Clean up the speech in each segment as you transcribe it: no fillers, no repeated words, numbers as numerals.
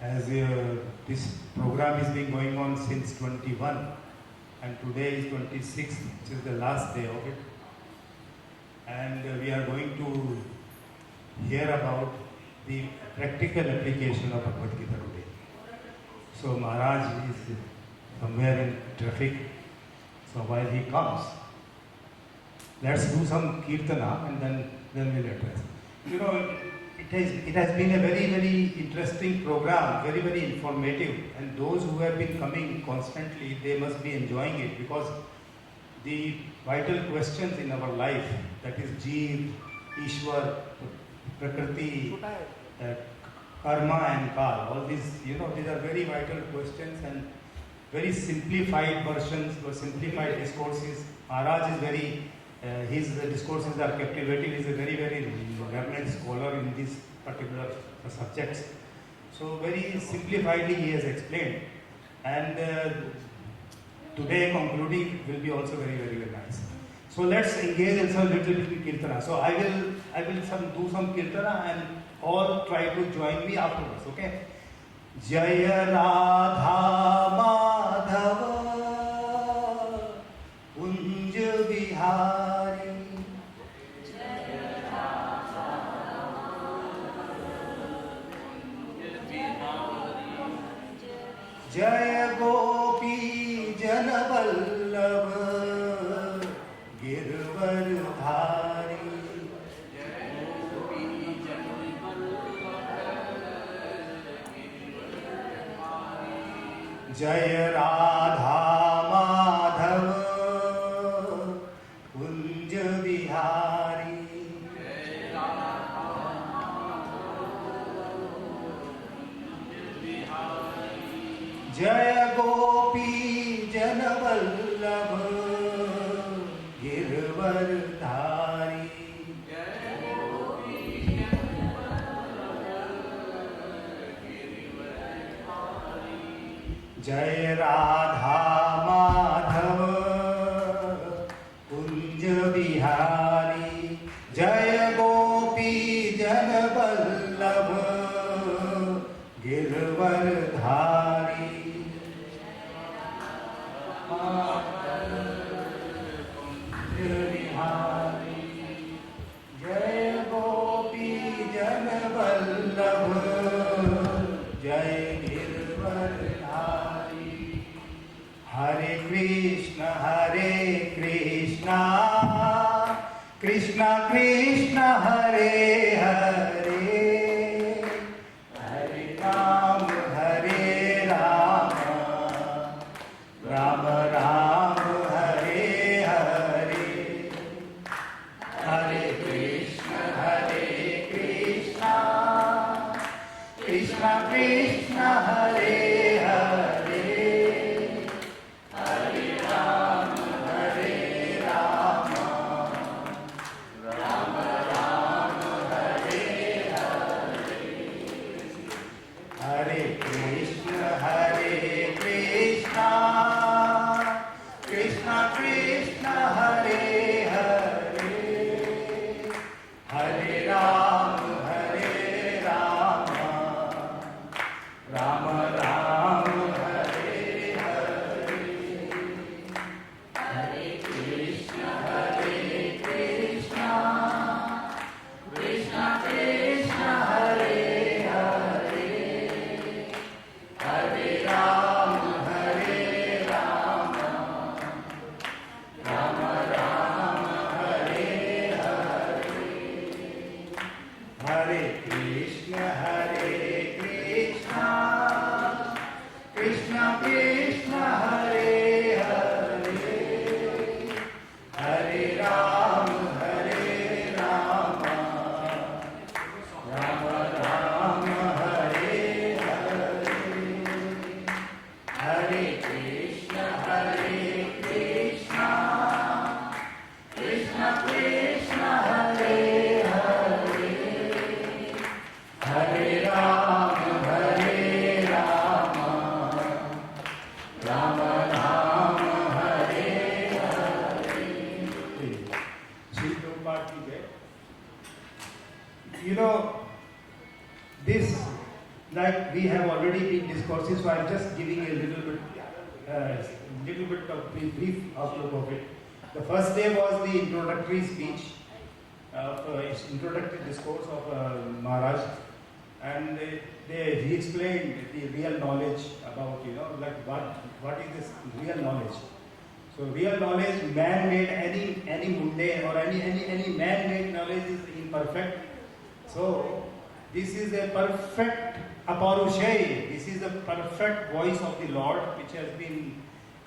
as this program has been going on since 21 and today is 26th, which is the last day of it. And we are going to hear about the practical application of Bhagwat Geeta today. So Maharaj is somewhere in traffic, so while he comes, let's do some kirtana and then we'll address. You know, it has been a very, very interesting program, very, very informative, and those who have been coming constantly, they must be enjoying it, because the vital questions in our life, that is Jeev, Ishwar, Prakriti, Karma and Kal, all these, these are very vital questions and very simplified versions or simplified discourses. Maharaj is very, his discourses are captivating. He is a very, very learned scholar in these particular subjects. So very simplifiedly he has explained. And today concluding will be also very, very, very nice. So let's engage in some little bit in kirtana. So I will do some kirtana and all try to join me afterwards. Okay? Jaya Radha Madhava Kunj Bihari. Jaya Gopi Janavallabha Girvardhari. Jaya Radha Madhava Kunj Bihari. Jaya Gopi Janavallabha Girvardhari. Jaya Radha Madhava Kunj Bihari. Jaya Gopi Janavallabha Girvardhari. Jaya Gopi Janavallabha Jaya Girvardhari. Hare Krishna Krishna Krishna Hare Hare, Hare Ram Ram Ram Hare Hare. Hare Krishna Krishna Krishna Hare Hare, Hare Ram Ram Ram Hare Hare. Hare Krishna Krishna Krishna Hare Hare, Hare Ram Ram Ram Hare Hare. Hare Krishna Krishna Krishna Hare Hare, Hare Ram Ram Ram Hare Hare. Hare Krishna Krishna Krishna Hare Hare, Hare Ram Ram Ram Hare Hare. Hare Krishna Krishna Krishna Hare Hare, Hare Ram Ram Ram Hare Hare. Sri Prabhupada ki jai. This like we have already been discussing, so I'm just giving a little bit of brief outlook of it. The first day was the introductory speech, introductory discourse of Maharaj, and he explained the real knowledge about, like what is this real knowledge. So real knowledge, man-made, any mundane or any man-made knowledge is imperfect. So this is a perfect aparushai. This is the perfect voice of the Lord, which has been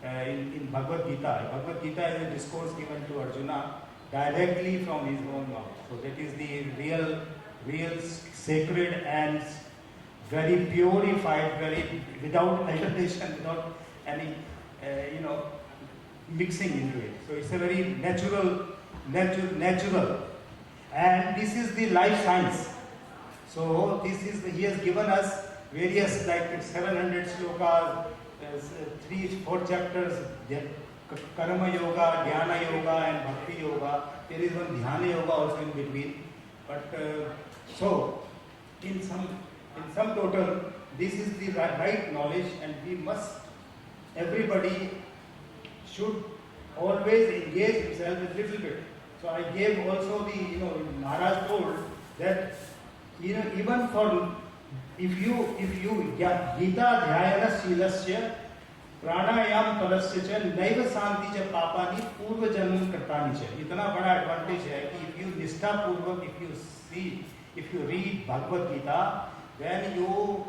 in Bhagwat Geeta. Bhagwat Geeta is a discourse given to Arjuna directly from his own mouth. So that is the real sacred and very purified, very without alteration, without any mixing into it. So it's a very natural, and this is the life science. So he has given us various, like 700 slokas, 3-4 chapters, karma yoga, dhyana yoga, and bhakti yoga. There is one dhyana yoga also in between. But so in some total, this is the right knowledge, and everybody should always engage himself a little bit. So I gave also Maharaj told that even for if you Gita dhyayana shilasya pranayam palasya cha naiva santi cha papani purva janam kartani cha. Itna bada advantage hai ki if you nistha purvak, if you read Bhagwat Geeta, then you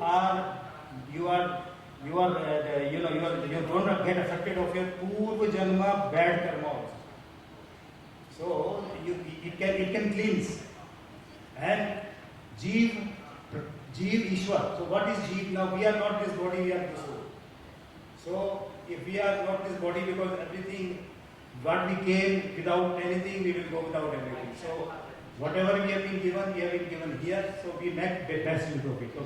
don't get affected of your purva janma bad karma also. So it can cleanse. And Jeev Ishwar. So what is Jeev? Now we are not this body, we are the soul. So if we are not this body, because everything what we came without anything, we will go without everything. So whatever we have been given here. So we make the best use of it. So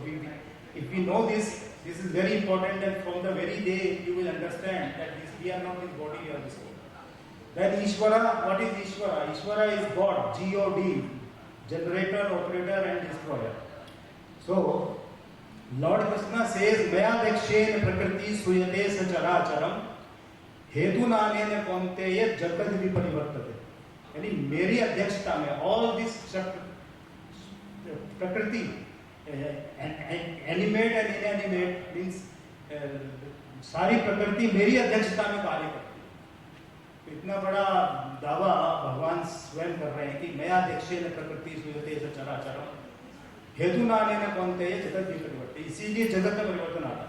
if we know this is very important, and from the very day you will understand that we are not this body, we are the soul. Then Ishvara, what is Ishvara? Ishvara is God, G-O-D, generator, operator and destroyer. So Lord Krishna says, Maya Dakshen Prakriti Suyate Sacharacharam Hetu Nanene Konteya Jagat Viparivartate. यानी मेरी अध्यक्षता में all this प्रकृति animate and inanimate means सारी प्रकृति मेरी अध्यक्षता में कार्य करती है. इतना बड़ा दावा भगवान स्वयं कर रहे हैं कि मैं अध्यक्षेन प्रकृति सूयते सचराचरम हेतु नानेन कौन्तेय जगत विपरिवर्तते. इसीलिए जगत में परिवर्तन आता.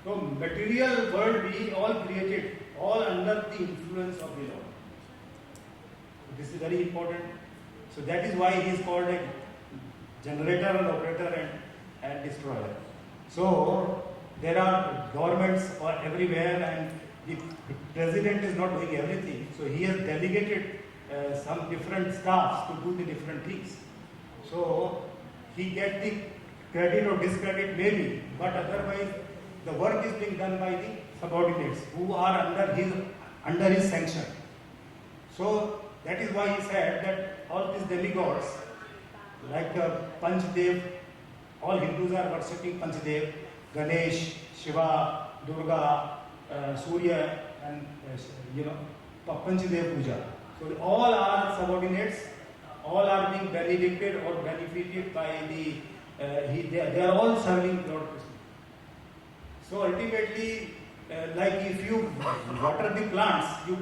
तो material world we all created all under the influence of the Lord. This is very important. So that is why he is called a generator and operator and destroyer. So there are governments everywhere, and the president is not doing everything. So he has delegated some different staffs to do the different things. So he gets the credit or discredit maybe, but otherwise the work is being done by the subordinates who are under his sanction. So that is why he said that all these demigods, like Panchdev, all Hindus are worshipping Panchdev, Ganesh, Shiva, Durga, Surya, and Panchdev Puja. So all are subordinates, all are being benedicted or benefited by they are all serving Lord Krishna. So ultimately, like if you water the plants, you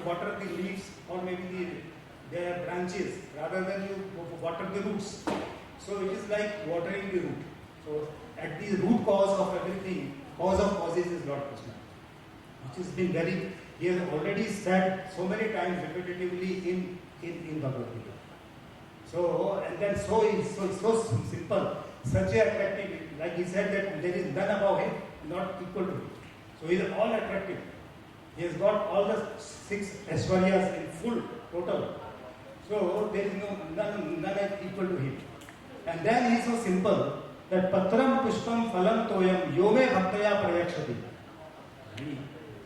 water the leaves or maybe their branches rather than you water the roots. So it is like watering the root. So at the root cause of everything, cause of causes is Lord Krishna, which has been he has already said so many times repetitively in Bhagavad Gita. So and then it's so simple, such a attractive, like he said that there is none above him, not equal to him. So he is all attractive. He has got all the 6 Aishwaryas in full, total. So there is none equal to him. And then he is so simple that Patram Pushpam Phalam Toyam Yome Bhaktaya Prayakshati.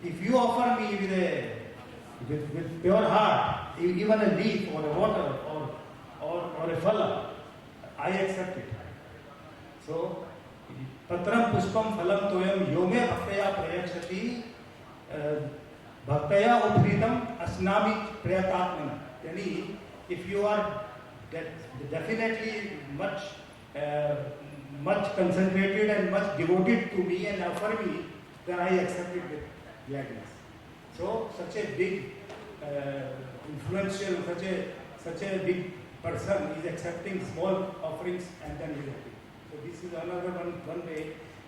If you offer me with pure heart, even a leaf or a water or a phala, I accept it. So पत्रम पुष्पम फलम तोयम यो मे भक्तया प्रयच्छति भक्तया उपरीतम अस्नामि प्रयतात्मना. यानी if you are definitely much concentrated and much devoted to me and offer me, then I accept it with gladness. So such a big influential, such a big person is accepting small offerings and then rejecting. So this is another one way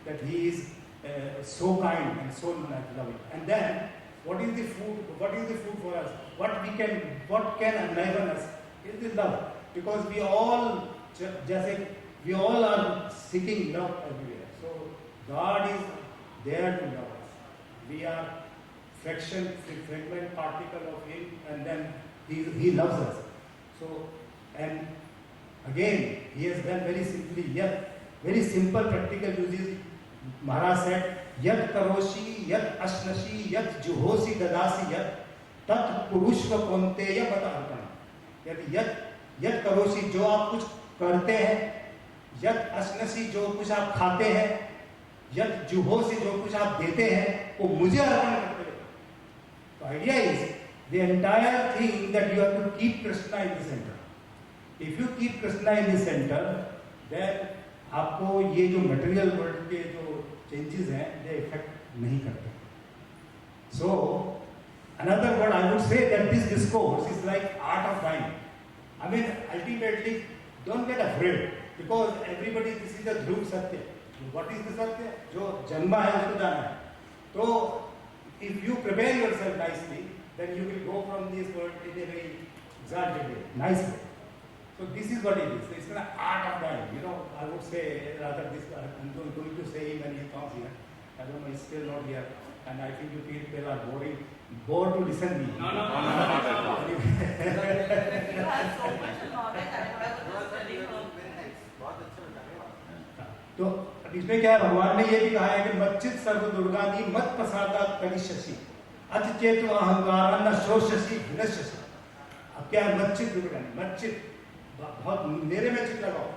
that he is so kind and so loving. And then what is the food? What is the food for us? What can enliven us? Is the love. Because we all are seeking love everywhere. So God is there to love us. We are fragment particle of Him, and then He loves us. So, and again, He has done very simply, yet very simple practical uses. Maharaj said, Yat karoshi, yat ashnashi, yat juhosi dadasi yat, tat purushva konteya bata arpana. यत करोसी जो आप कुछ करते हैं, यत अश्नसी जो कुछ आप खाते हैं, यत जुहोसी जो कुछ आप देते हैं, वो मुझे अर्पण करते हैं. तो idea is the entire thing that you have to keep Krishna in the centre. If you keep Krishna in the centre, then आपको ये जो मटेरियल वर्ल्ड के जो चेंजेस हैं, दे इफेक्ट नहीं करते. सो another word I would say that this discourse is like art of dying. I mean, ultimately, don't get afraid, because everybody, this is the dhruv satya. What is the satya? जो जन्मा है उसको जाना है. तो if you prepare yourself nicely, then you will go from this world in a very exalted way, nice way. So this is what it is. It's an art of dying. You know, I would say rather this. I'm going to say him when he comes here. I don't know, he's still not here, and I think you people are bored to listen me. No. You have so much knowledge. I was studying from. तो अब इसमें क्या है, भगवान ने ये भी कहा है कि मच्चित सर्व दुर्गानी मत प्रसादात करिष्यसि अचेत अहंकार न शोषसि विनश्यसि. अब क्या है, मच्चित दुर्गानी, मच्चित बहुत मेरे में चित लगाओ.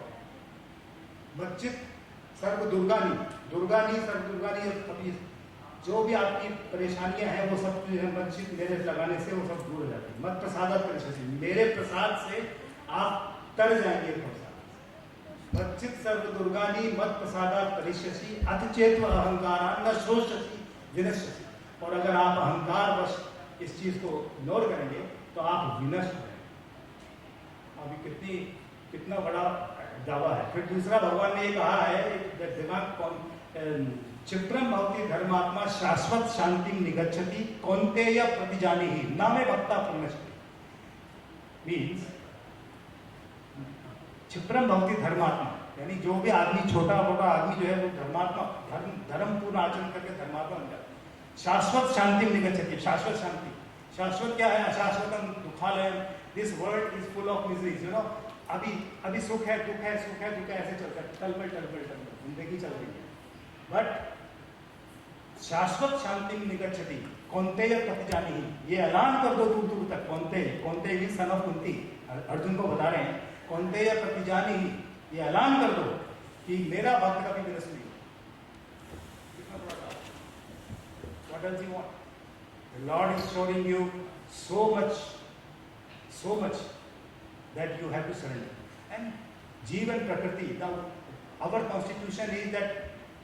मच्चित सर्व दुर्गानी, सर्व दुर्गानी. अभी जो भी आपकी परेशानियां हैं वो सब जो है मच्चित मेरे लगाने से वो सब दूर हो जाती है. मत प्रसादात करिष्यसि, मेरे प्रसाद से आप तर जाएंगे. मच्चित सर्व दुर्गानी मत प्रसादात करिष्यसि अचेत अहंकार न शोषसि विनश्यसि. और अगर आप अहंकार वश इस चीज को इग्नोर करेंगे तो आप विनष्ट हो. अभी कितना बड़ा दावा है. फिर दूसरा भगवान ने ये कहा है, दिमाग चित्रम भवति धर्मात्मा शाश्वत शांति निगच्छति कौन्तेय प्रतिजानीहि न मे भक्ता पुण्यश्री. मीन्स क्षिप्रम भवति धर्मात्मा, यानी जो भी आदमी, छोटा मोटा आदमी जो है वो धर्मात्मा, धर्म पूर्ण आचरण करके धर्मात्मा बन जाता. शाश्वत शांति निगच्छति. शाश्वत शांति, शाश्वत क्या है? अशाश्वतम दुखालयम. This world is full of miseries. You know, अभी सुख है, दुख है, सुख है, दुख है, ऐसे चलता है, टलबल जिंदगी चल रही है. बट शाश्वत शांति निगच्छति कौन्तेय प्रतिजानीहि. ये ऐलान कर दो दूर दूर तक. कौन्तेय भी सन ऑफ कुंती अर्जुन को बता रहे हैं. कौन्तेय प्रतिजानीहि, ये ऐलान कर दो कि मेरा भक्त कभी विनष्ट नहीं. What does he want? The Lord is showing you so much that you have to surrender. And Jeev and Prakriti, now our constitution is that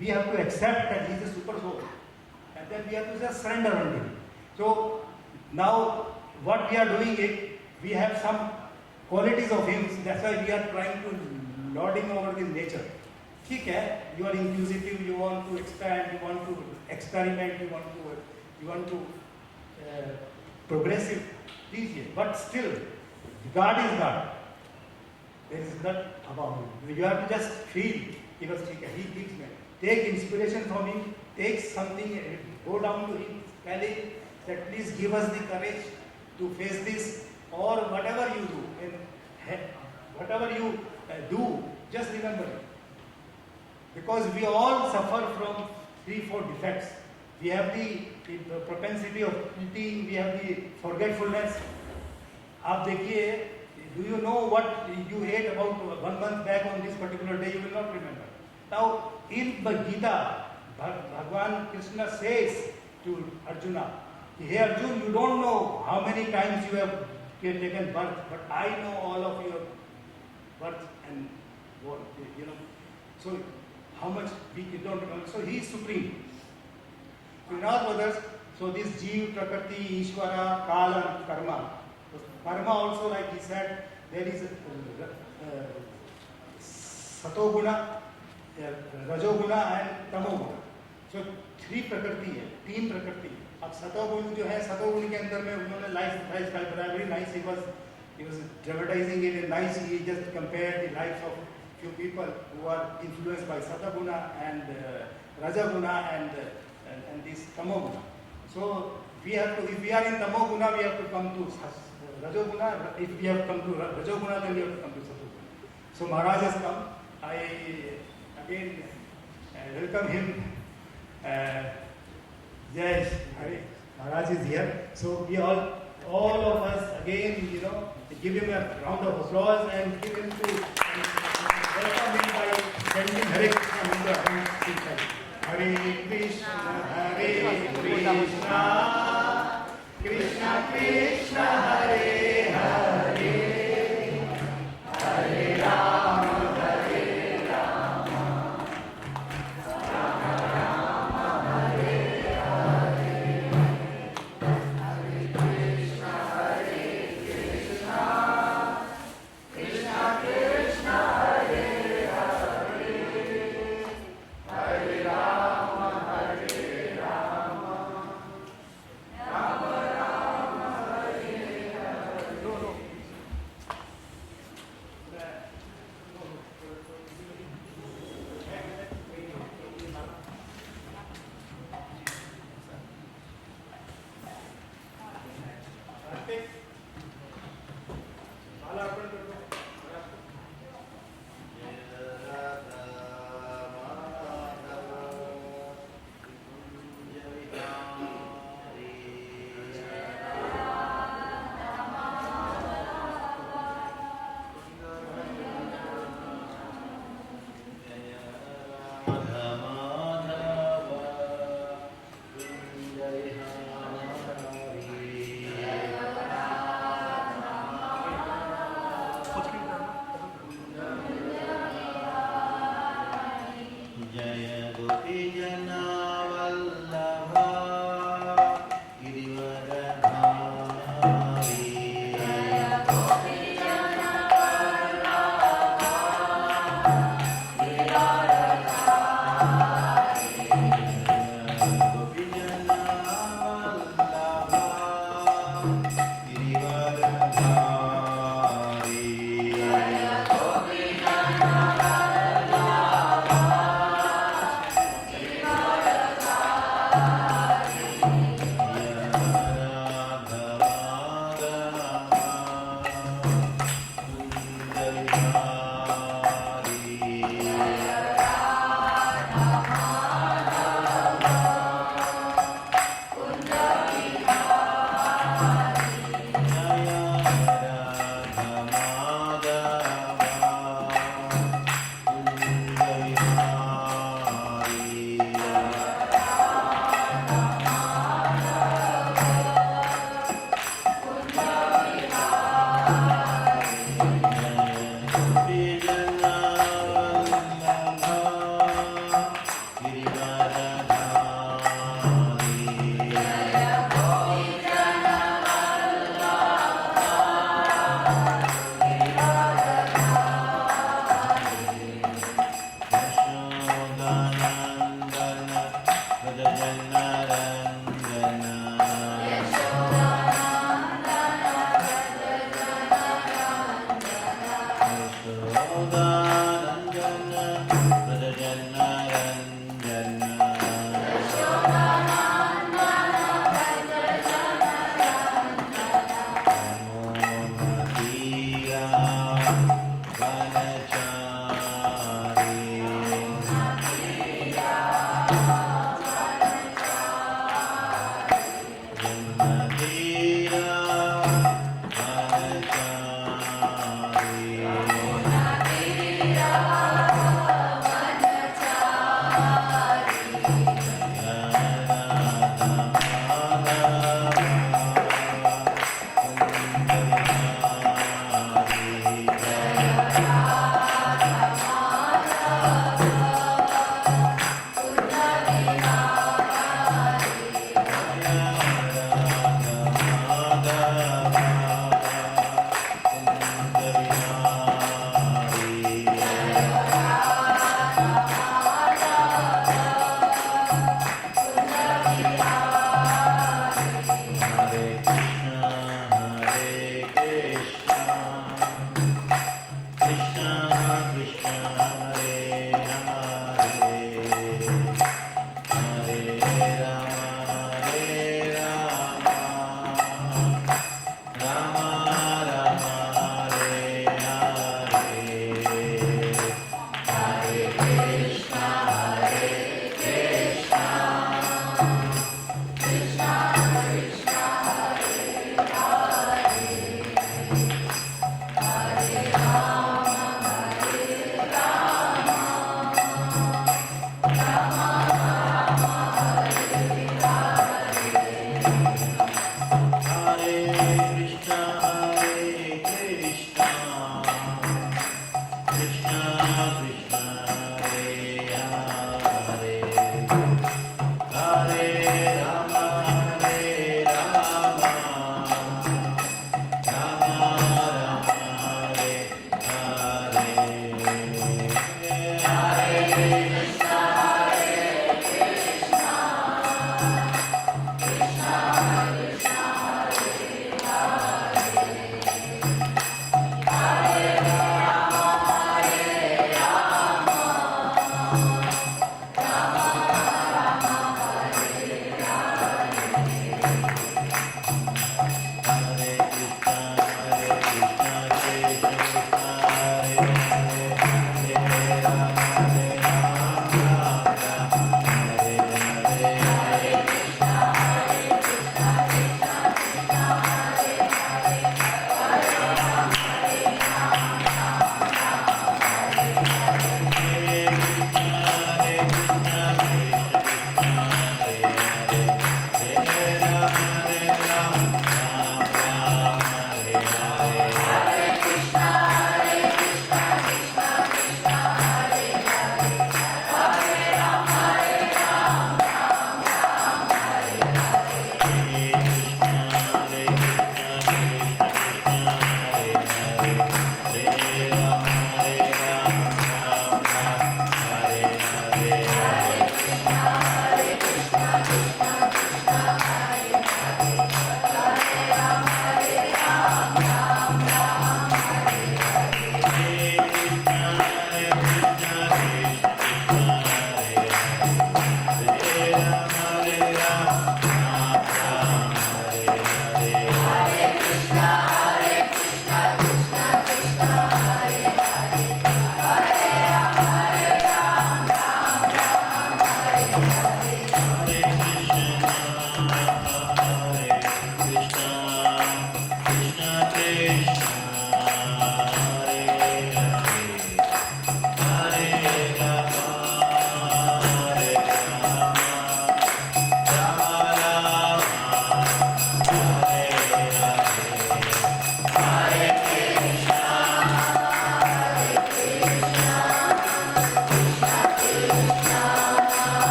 we have to accept that he is a super soul, and then we have to just surrender unto him. So now what we are doing is, we have some qualities of him, that's why we are trying to lording over the nature. ठीक है, you are inquisitive, you want to expand, you want to experiment, you want to progressive, please, but still God is God. There is not about him. You have to just feel because he gives me. Take inspiration from him, take something, go down to him, tell him that please give us the courage to face this, or whatever you do, just remember it. Because we all suffer from 3-4 defects. We have the propensity of eating, we have the forgetfulness. आप देखिए, do you know what you ate about 1 month back on this particular day? You will not remember. Now, in the Gita, Bhagwan Krishna says to Arjuna, "Hey Arjuna, you don't know how many times you have taken birth, but I know all of your birth and what, you know. So, how much we don't know. So, he is supreme. So, in our brothers, so this Jeev, Prakriti, Ishvara, Kala, and Karma. So, karma also, like he said, there is Satoguna, Rajoguna and Tamoguna. So three प्रकृति है, तीन प्रकृति. अब सतोगुण जो है, सतोगुण के अंदर में उन्होंने लाइफ बताया, very nice. He was dramatizing it and nice. He just compared the lives of few people who are influenced by Satoguna and Rajaguna and this Tamoguna. So we have to, if we are in Tamoguna, we have to come to Rajoguna. If we have come to Rajoguna, then we have to come to Satoguna. So Maharaj has come. I again welcome him. Yes, Maharaj is here. So we all of us again, you know, give him a round of applause and give him to welcome him by sending Hare Krishna mantra. Hare Krishna, Hare Krishna, Krishna Krishna, Hare Hare, Hare Rama. Hare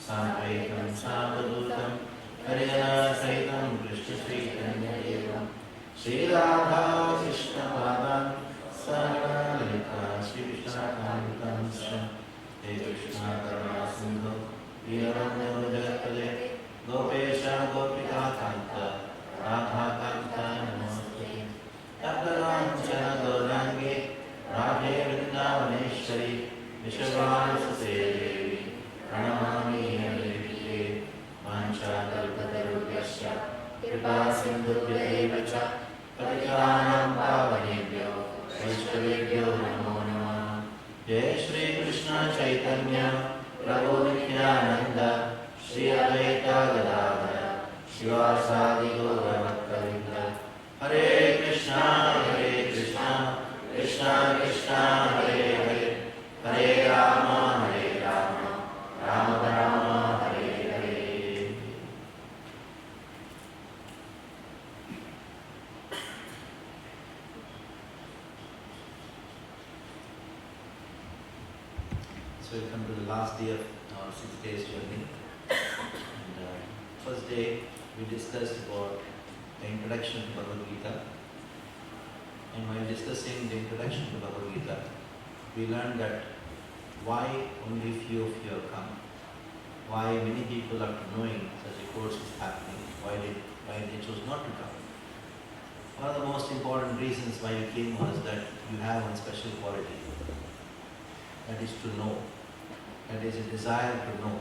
साद्वैतं सावधूतं हरिहरसहितं कृष्णचैतन्यदेवं Shri Radha कृष्णपादान् सहगणललिता श्रीविशाखान्वितं हे कृष्ण करुणा सिन्धु दीनबन्धो जगत्पते गोपेश गोपिकान्त राधाकान्त नमोस्तुते तप्तकाञ्चन गौराङ्गे राधे वृन्दावनेश्वरि विश्वभानुसुते देवी प्रणमामि हरिप्रिये वाञ्छाकल्पतरुभ्यश्च कृपासिन्धुभ्यैव च पतितानां पावनेभ्यो वैष्णवेभ्यो नमो नमः। जय श्री कृष्ण चैतन्य प्रभु नित्यानंद श्री अद्वैत गदाधर शिवासादि गौरभक्तवृन्द। हरे Krishna Krishna Krishna Hare Hare Hare Ram Ram Ram Hare Hare. So we come to the last day of our 6 days journey. And first day we discussed about the introduction to Bhagwat Geeta. And while discussing the introduction to Bhagwat Geeta, we learned that why only few of you have come, why many people after knowing such a course is happening, why they chose not to come. One of the most important reasons why you came was that you have one special quality, that is to know, that is a desire to know,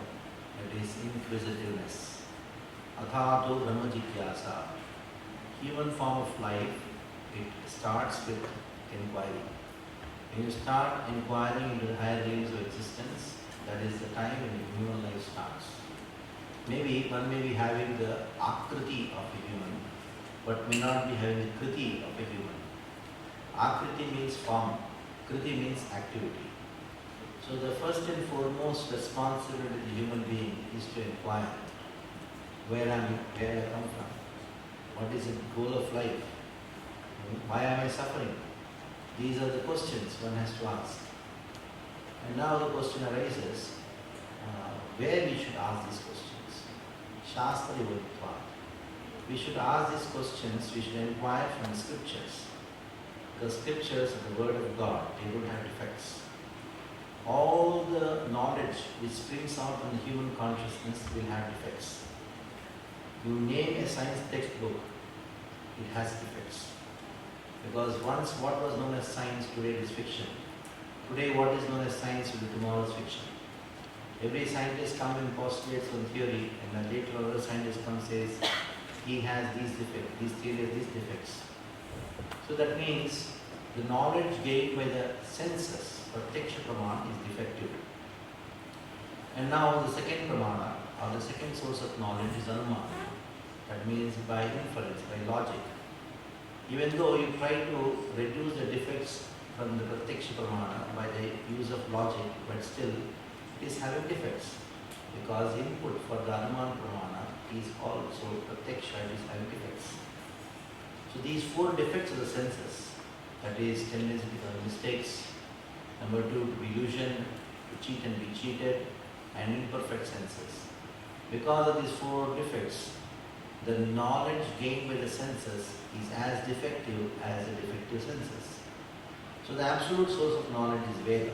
that is inquisitiveness. Athato Brahma Jigyasa. Human form of life, it starts with inquiry. When you start inquiring into the higher realms of existence, that is the time when human life starts. Maybe one may be having the akriti of a human, but may not be having the kriti of a human. Akriti means form, kriti means activity. So the first and foremost responsibility of the human being is to inquire. Where I come from? What is the goal of life? Why am I suffering? These are the questions one has to ask. And now the question arises, where we should ask these questions? Shastra Yodhva. We should ask these questions, we should inquire from scriptures. The scriptures are the word of God, they don't have defects. All the knowledge which springs out from the human consciousness will have defects. You name a science textbook, it has defects. Because once what was known as science, today it is fiction. Today what is known as science will be tomorrow's fiction. Every scientist comes and postulates one theory, and then later another scientist comes and says, he has these defects, these theory has these defects. So that means the knowledge gained by the senses, Pratyaksha Pramana, is defective. And now the second Pramana, or the second source of knowledge is Anumana. That means by inference, by logic. Even though you try to reduce the defects from the Pratyaksha Pramana by the use of logic, but still it is having defects. Because input for the Anumana Pramana is also Pratyaksha, it is having defects. So these 4 defects of the senses, that is tendency to commit mistakes, number 2 to be illusion, to cheat and be cheated, and imperfect senses. Because of these 4 defects, the knowledge gained by the senses is as defective as the defective senses. So the absolute source of knowledge is Veda.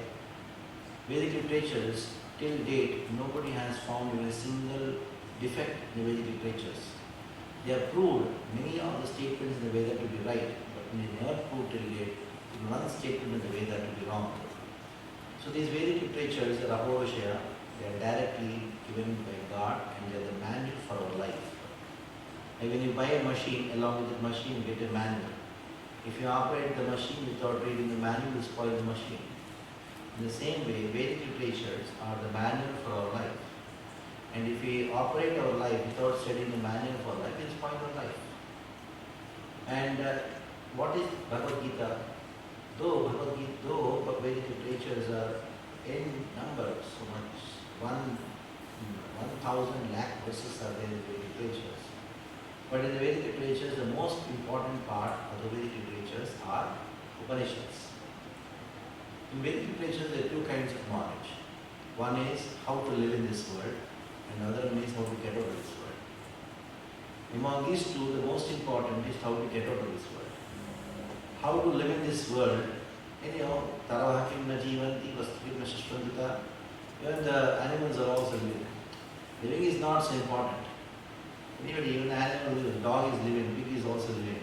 Vedic literatures, till date, nobody has found even a single defect in the Vedic literatures. They have proved many of the statements in the Veda to be right, but they never proved till date one statement in the Veda to be wrong. So these Vedic literatures are Abhavashaya, they are directly given by God and they are the manual for our life. And when you buy a machine, along with the machine you get a manual. If you operate the machine without reading the manual, you spoil the machine. In the same way, Vedic literatures are the manual for our life. And if we operate our life without studying the manual for life, we spoil our life. And what is Bhagwat Geeta? Though Vedic literatures are in number so much, 1,000 lakh verses are there in Vedic literatures. But in the Vedic literatures, the most important part of the Vedic literatures are Upanishads. In Vedic literatures, there are 2 kinds of knowledge. One is how to live in this world, and another one is how to get out of this world. Among these two, the most important is how to get out of this world. How to live in this world. Anyhow, Tarahakim na jivanti, vastukim na shashvandita. Even the animals are also living. Living is not so important. Anybody, even the animal, the dog is living, pig is also living.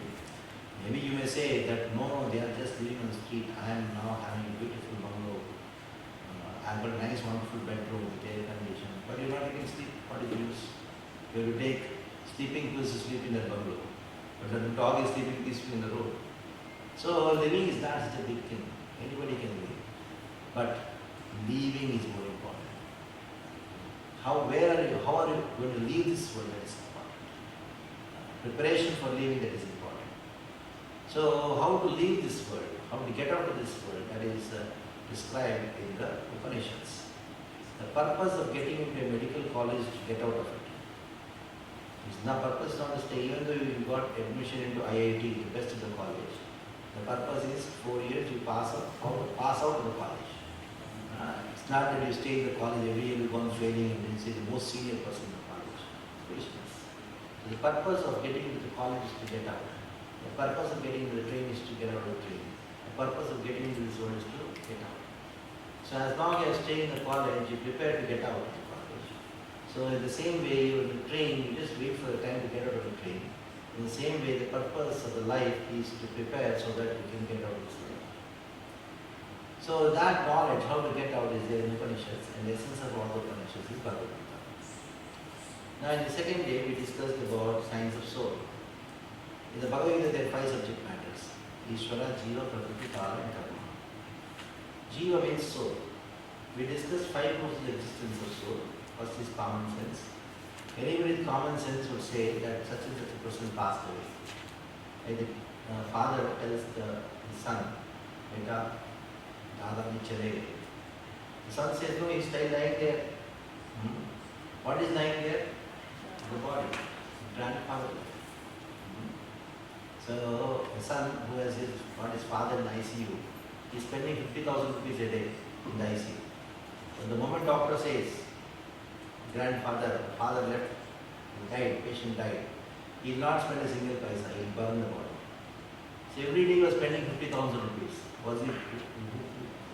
Maybe you may say that no, they are just living on the street. I am now having a beautiful bungalow. I've got a nice, wonderful bedroom with air conditioning. But you're not getting sleep. What is the use? You have to take sleeping pills to sleep in that bungalow. But the dog is sleeping peacefully in the road. So living is not such a big thing. Anybody can live. But leaving is more important. How are you going to leave this world? That is important. Preparation for leaving, that is important. So how to leave this world? How to get out of this world? That is described in the Upanishads. The purpose of getting into a medical college is to get out of it. It's not purpose not to stay, even though you got admission into IIT, the best of the college. The purpose is 4 years you pass out of the college. It's not that you stay in the college every year you go on failing and then say the most senior person in the college. Foolishness. So the purpose of getting into the college is to get out. The purpose of getting into the train is to get out of the train. The purpose of getting into this world is to get out. So as long as you stay in the college, you prepare to get out of the college. So in the same way, you in the train, you just wait for the time to get out of the train. In the same way, the purpose of the life is to prepare so that you can get out of this life. So that knowledge, how to get out, is there in Upanishads, and the essence of all the Upanishads is Bhagwat Geeta. Now in the second day, we discussed about science of soul. In the Bhagavad Gita, there are 5 subject matters: Ishvara, Jiva, Prakriti, Kala, and Karma. Jiva means soul. We discussed 5 rules of the existence of soul. First is common sense. Anybody with common sense would say that such and such a person passed away. Like the father tells his son, Beta, Dada Nichare. The son says, no, he's still lying there. What is lying there? The body. Grandfather. So the son who has got his father in ICU, he's spending 50,000 rupees a day in the ICU. So the moment doctor says, father left, he died, patient died, he will not spend a single paisa, he will burn the body. So every day he was spending 50,000 rupees.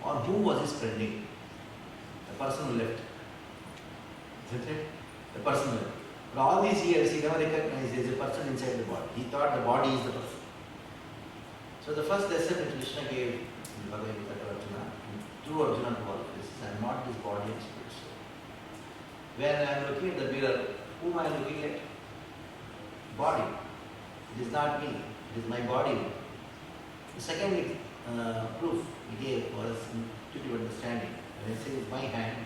On whom was he spending? The person who left. Isn't it? The person who left. But all these years he never recognized there is a person inside the body. He thought the body is the person. So the first lesson that Krishna gave in Bhagavad Gita to Arjuna, through Arjuna to all of this, is I am not this body and spirit soul. When I am looking at the mirror, whom I am looking at? Body. It is not me, it is my body. The second proof he gave was intuitive understanding. When I say it's my hand,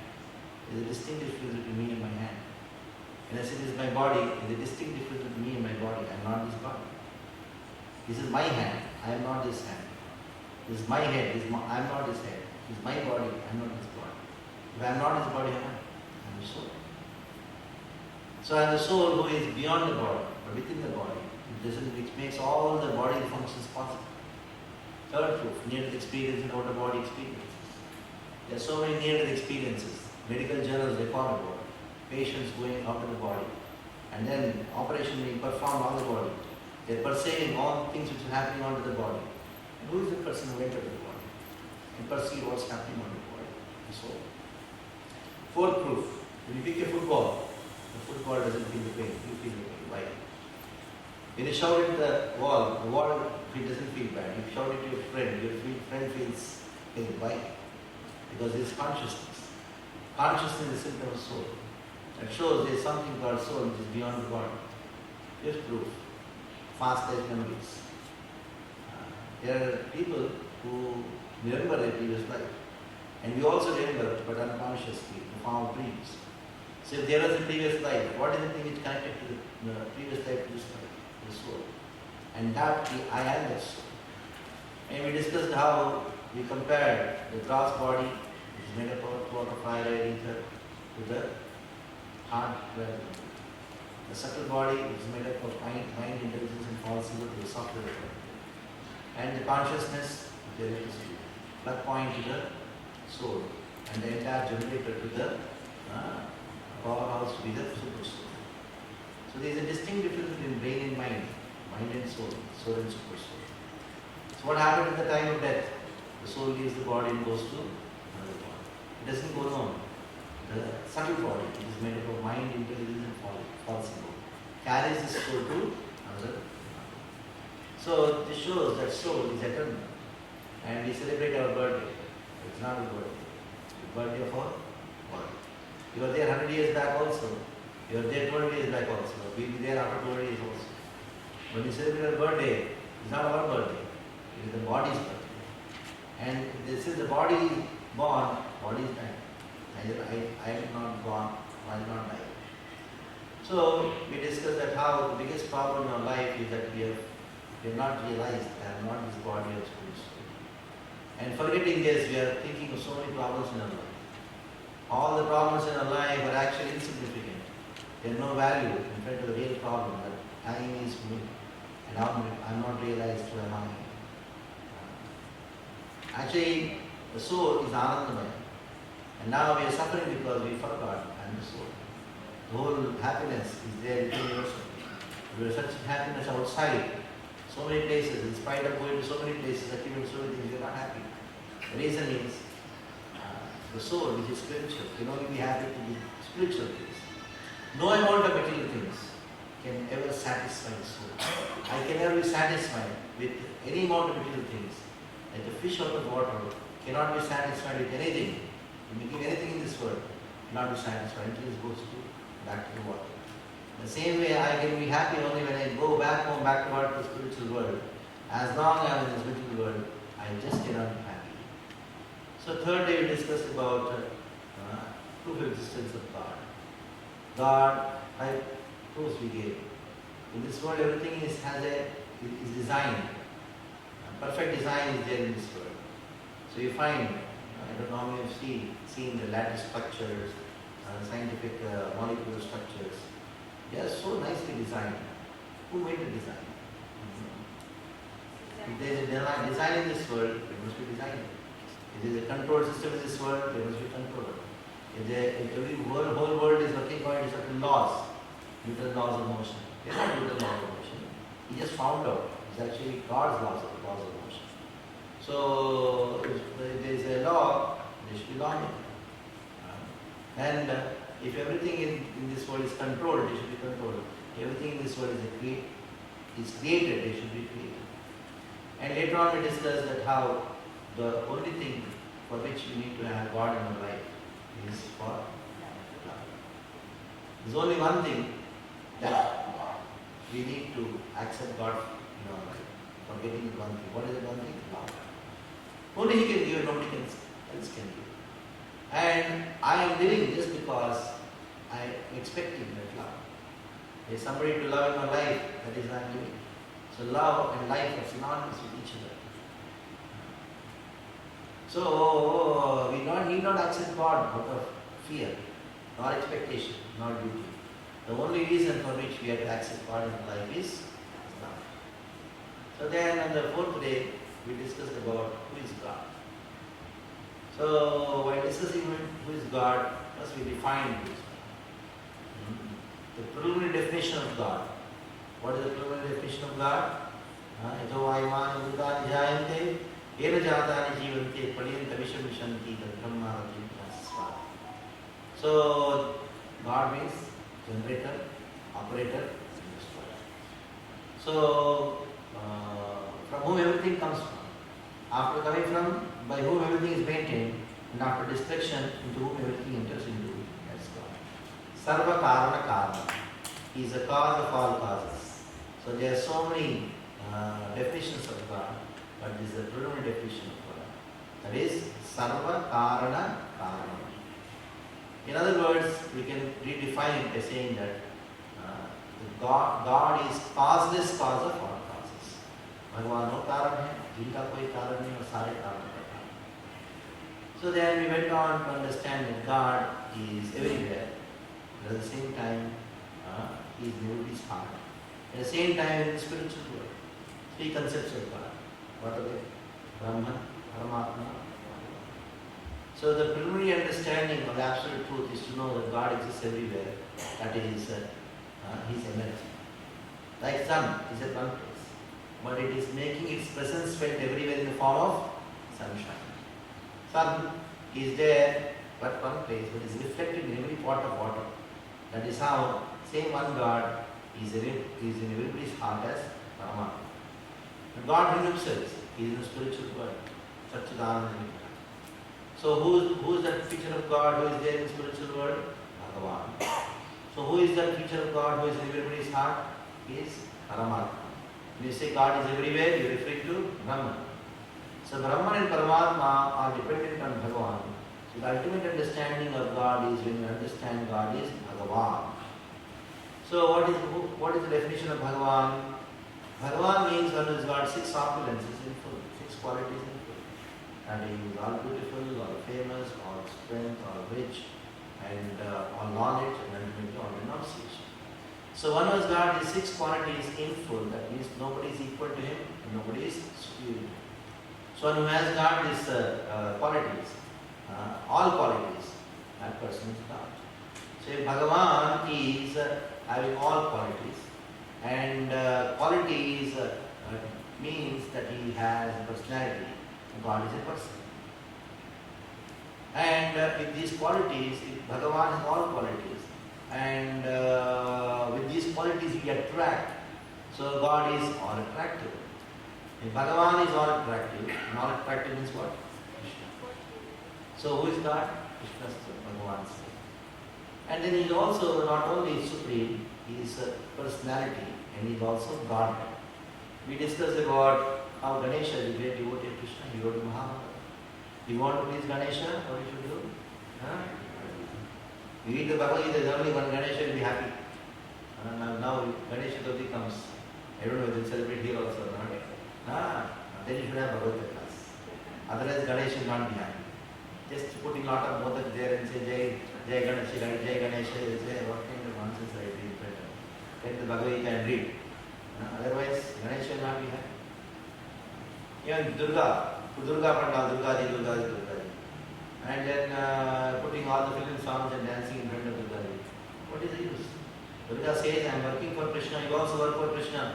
there is a distinct difference between me and my hand. When I say this is my body, there is a distinct difference between me and my body. I am not this body. This is my hand, I am not this hand. This is my head, I am not this head. This is my body, I am not this body. If I am not this body, I am the soul. So I am the soul who is beyond the body, but within the body, which makes all the body functions possible. Third proof, near-death experience and out-of-body experiences. There are so many near-death experiences. Medical journals record about patients going out of the body, and then operation being performed on the body. They are perceiving all things which are happening onto the body. And who is the person who entered the body and perceive what's happening on the body? The soul. Fourth proof, when you pick a football, the football doesn't feel the pain, you feel the pain. Why? When you shout at the wall it doesn't feel bad. You shout it to your friend friend feels pain. Why? Because there is consciousness. Consciousness is a symptom of soul. That shows there is something called soul which is beyond the body. Fifth proof, fast-life memories. There are people who remember their previous life. And we also remember, but unconsciously, in the form of dreams. So if there was a previous life, what is the thing which connected to the previous life to this life? The soul. And that I am that soul. And we discussed how we compared the gross body, which is made up of water, fire, air, ether, to the heart, breath. The subtle body, which is made up of mind, intelligence, and false ego, to the software. And the consciousness, the electricity. Plug point to the soul. And the entire generator to the powerhouse to be the super soul. So there is a distinct difference between brain and mind and soul and super soul. So what happens at the time of death? The soul leaves the body and goes to another body. It doesn't go alone. The subtle body, it is made up of mind, intelligence and false ego, carries the soul to another body. So this shows that soul is eternal. And we celebrate our birthday. It's not a birthday. It's the birthday of our body. You were there 100 years back also. You were there 12 years back also. We'll be there after 12 years also. When we celebrate our birthday, it's not our birthday. It is the body's birthday. And this is the body is born, body is dying. I am not born, I am not die. So we discussed that how the biggest problem in our life is that we have not realized that I am not this body of spirit. And forgetting this, we are thinking of so many problems in our life. All the problems in our life are actually insignificant. They have no value in front of the real problem that dying is me. And I'm not realized who am I. Actually, the soul is Anandamaya. And now we are suffering because we forgot I am the soul. The whole happiness is there within yourself. There is such happiness outside. So many places, in spite of going to so many places, achieving so many things, you are not happy. The reason is the soul, which is spiritual, can only be happy to be spiritual things. No amount of material things can ever satisfy the soul. I can never be satisfied with any amount of material things. Like a fish out of water cannot be satisfied with anything. You may give anything in this world, cannot be satisfied until it goes back to the water. The same way I can be happy only when I go back home, back to the spiritual world. As long as I'm in the spiritual world, I just cannot be happy. So third day we discussed about proof of existence of God. God, five proofs we gave. In this world everything is designed. Perfect design is there in this world. So you find, I don't know how many have seen the lattice structures, scientific molecular structures. They are so nicely designed. Who made the design? If there is a design in this world, it must be designed. If there is a control system in this world, there must be control. If every whole world is working according to certain laws, Newton's laws of motion. They are not Newton's laws of motion. He just found out. It's actually God's laws of motion. So if there is a law, there should be logic. And if everything in this world is controlled, it should be controlled. Everything in this world is created, it should be created. And later on we discussed that how the only thing for which we need to have God in our life is for love. There's only one thing that we need to accept God in our life. Forgetting one thing. What is the one thing? Love. Only He can give, nobody else can give. And I am living just because I am expecting that love. There is somebody to love in my life, that is I am living. So love and life are synonymous with each other. So we need not accept God out of fear, nor expectation, nor duty. The only reason for which we have to accept God in our life is love. So then on the fourth day, we discussed about who is God. So while discussing who is God, first we defined who is God. The preliminary definition of God. What is the preliminary definition of God? Yato vayamani bhutani jayante, ena jatani jivante, padiyanta visham vishanti, brahma jivasva. So God means generator, operator, and destroyer. So from whom everything comes from. After coming from, by whom everything is maintained, and after destruction, into whom everything enters into, that's God. Sarva karana karana. He is the cause of all causes. So there are so many definitions of God, but this is the preliminary definition of God. That is Sarva Karana Karana. In other words, we can redefine it by saying that God is causeless cause of all causes. Bhagwan no karan hai, jinka koi karan nahi aur sare karan ka karan. So then we went on to understand that God is everywhere, but at the same time He is in everybody's heart. At the same time in the spiritual world. Three concepts of God. What are they? Brahman, Paramatma, So the preliminary understanding of the absolute truth is to know that God exists everywhere. That is, His energy. Like sun is at one place, but it is making its presence felt everywhere in the form of sunshine. Sun is there but one place, but is reflected in every pot of water. That is how same one God is in everybody's heart as Paramatma. God himself is in the spiritual world, Satchidananda. So who is that feature of God who is there in the spiritual world? Bhagavan. So who is that feature of God who is in everybody's heart? He is Paramatma. When you say God is everywhere, you are referring to Brahman. So Brahman and Paramatma are dependent on Bhagavan. So the ultimate understanding of God is when you understand God is Bhagavan. So what is the definition of Bhagavan? Bhagavan means one who has got 6 opulences in full, 6 qualities in full. And he is all beautiful, all famous, all strength, all rich, and all knowledge, and ultimately all renunciation. So one who has got these 6 qualities in full, that means nobody is equal to him and nobody is superior to him. So one who has got these qualities, all qualities, that person is God. So if Bhagavan is having all qualities, and qualities means that he has a personality, God is a person. And with these qualities, if Bhagavan has all qualities, and with these qualities we attract, so God is all attractive. If Bhagavan is all attractive, and all attractive means what? Krishna. So who is God? Krishna is Bhagavan's name. And then he is also not only supreme, he is a personality, and he is also God. We discussed about how Ganesha is a great devotee of Krishna. He wrote Mahabharata. You want to please Ganesha? What you should do? You read the Bhagavad Geeta, there's only one Ganesha will be happy. Now Ganesha Chaturthi comes. I don't know if they'll celebrate here also or not. Then you should have Bhagavad Gita class. Otherwise Ganesha will not be happy. Just putting lot of modak there and say Jai Ganesha, Jai Ganesha, say what kind of nonsense I read better. Take the Bhagavad Gita and read. Otherwise Ganesha will not be happy. Even Durga Pandal, Durga Ji. And then putting all the film songs and dancing in front of Durga Ji. What is the use? Durga says, I am working for Krishna, you also work for Krishna.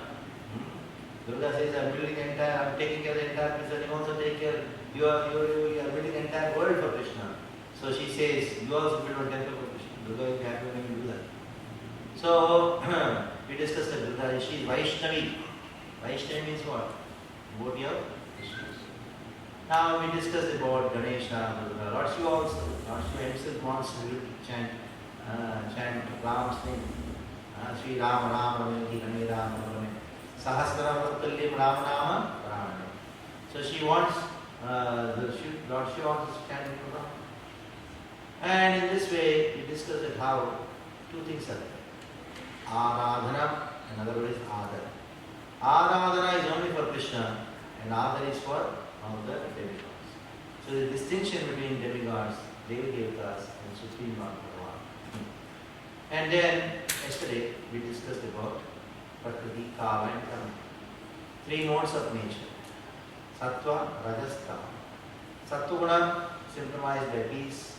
Durga says, I am building taking care of the entire Krishna, you also take care, you are building the entire world for Krishna. So she says, you also build one temple for Krishna. Durga will be happy when you do that. So, we discussed that Durga, she is Vaishnavi. Vaishnavi means what? Devotee of Krishna. Now we discussed about Ganesha, Lord Shiva also. Lord Shiva himself wants to chant Ram's name. Sri Ram Ramameti Rame Ram Rame Sahasra Vattulyam Ram Nama Rame. So she wants, Lord Shiva wants to chant Ram. And in this way, we discussed that how 2 things are there. Aradhana, another word is Adar. Aradhana is only for Krishna, and Adar is for all the demigods. So the distinction between demigods, Devatas, and Supreme Lord Bhagavan. And then yesterday we discussed about Prakriti, Kala and Karma. 3 modes of nature. Sattva, Rajas, Tama. Sattva guna symptomized by peace.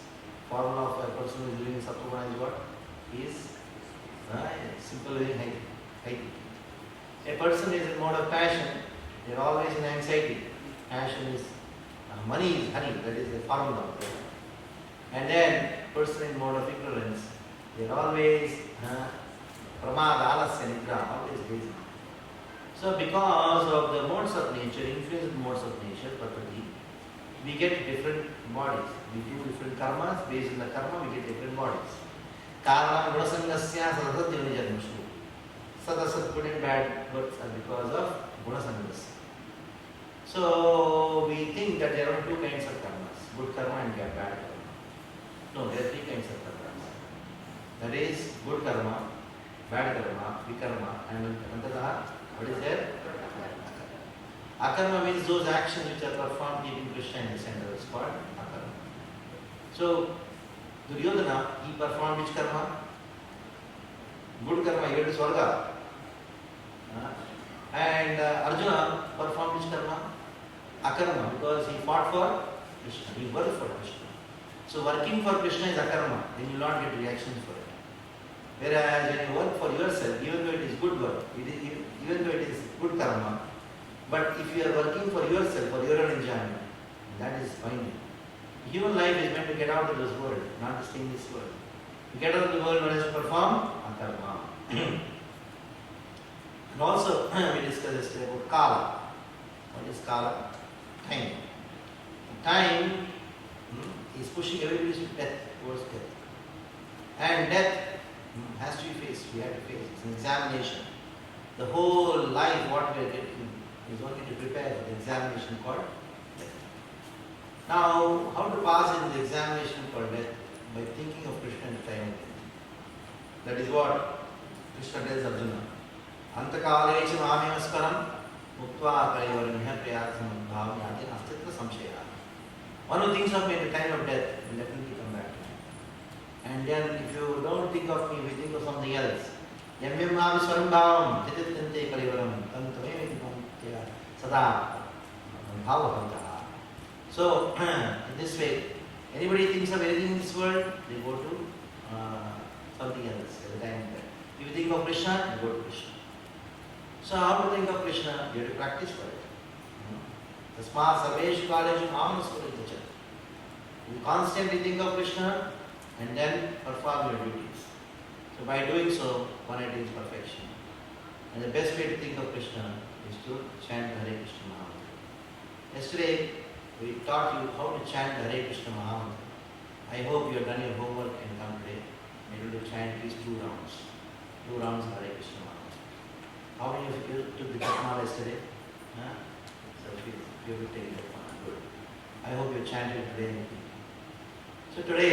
Formula of a person who is living in Sattva guna is what? Is simple living high. A person is in mode of passion, they are always in anxiety. Passion is money is honey, that is the formula. And then person in mode of ignorance, they are always pramada, alasya, nidra, always lazy. So because of the modes of nature, influence of modes of nature, Prakriti, we get different bodies. We do different karmas, based on the karma we get different bodies. Karma gunasangasya sadasat yoni janmashu. Sadasat, good and bad births are because of gunasangasya. So we think that there are 2 kinds of karmas, good karma and bad karma. No, there are 3 kinds of karmas. That is good karma, bad karma, vikarma, and antataha, what is there? Akarma means those actions which are performed keeping Krishna in the center. It's called akarma. So Duryodhana, he performed which karma? Good karma, he went to Swarga. And Arjuna performed which karma? Akarma, because he fought for Krishna, he worked for Krishna. So working for Krishna is akarma, then you will not get reactions for it. Whereas when you work for yourself, even though it is good work, even though it is good karma, but if you are working for yourself, for your own enjoyment, that is fine. Human life is meant to get out of this world, not to stay in this world. You get out of the world, what is to perform? Akarma. And also, we discussed yesterday about kala. What is kala? Time. Time is pushing everybody to death, towards death. And death has to be faced. We have to face it. It's an examination. The whole life, what we are getting, is only to prepare for the examination called death. Now, how to pass in the examination called death? By thinking of Krishna and time. That is what Krishna tells Arjuna. Antakale cha mamimaskaram muktva kaivaranya prayasam bhavanyati astitra samshaya. One who thinks of me at the time of death will definitely come back to me. And then if you don't think of me, if you think of something else, yamyam maviswaram bhavam titittante kalivaram tantameviti sada bhavahantaha. So, in this way, anybody thinks of anything in this world, they go to something else at the time of death. If you think of Krishna, you go to Krishna. So how to think of Krishna? You have to practice for it. Tasmat sarveshu kaleshu mamanasvaritacha. You constantly think of Krishna and then perform your duties. So by doing so, one attains perfection. And the best way to think of Krishna is to chant Hare Krishna Mahamantra. Yesterday, we taught you how to chant Hare Krishna Mahamantra. I hope you have done your homework and come today. Able to chant at least 2 rounds. 2 rounds of Hare Krishna Mahamantra. How many of you took the Japa yesterday? So if you will take the Japa, good. I hope you chanted today. So today,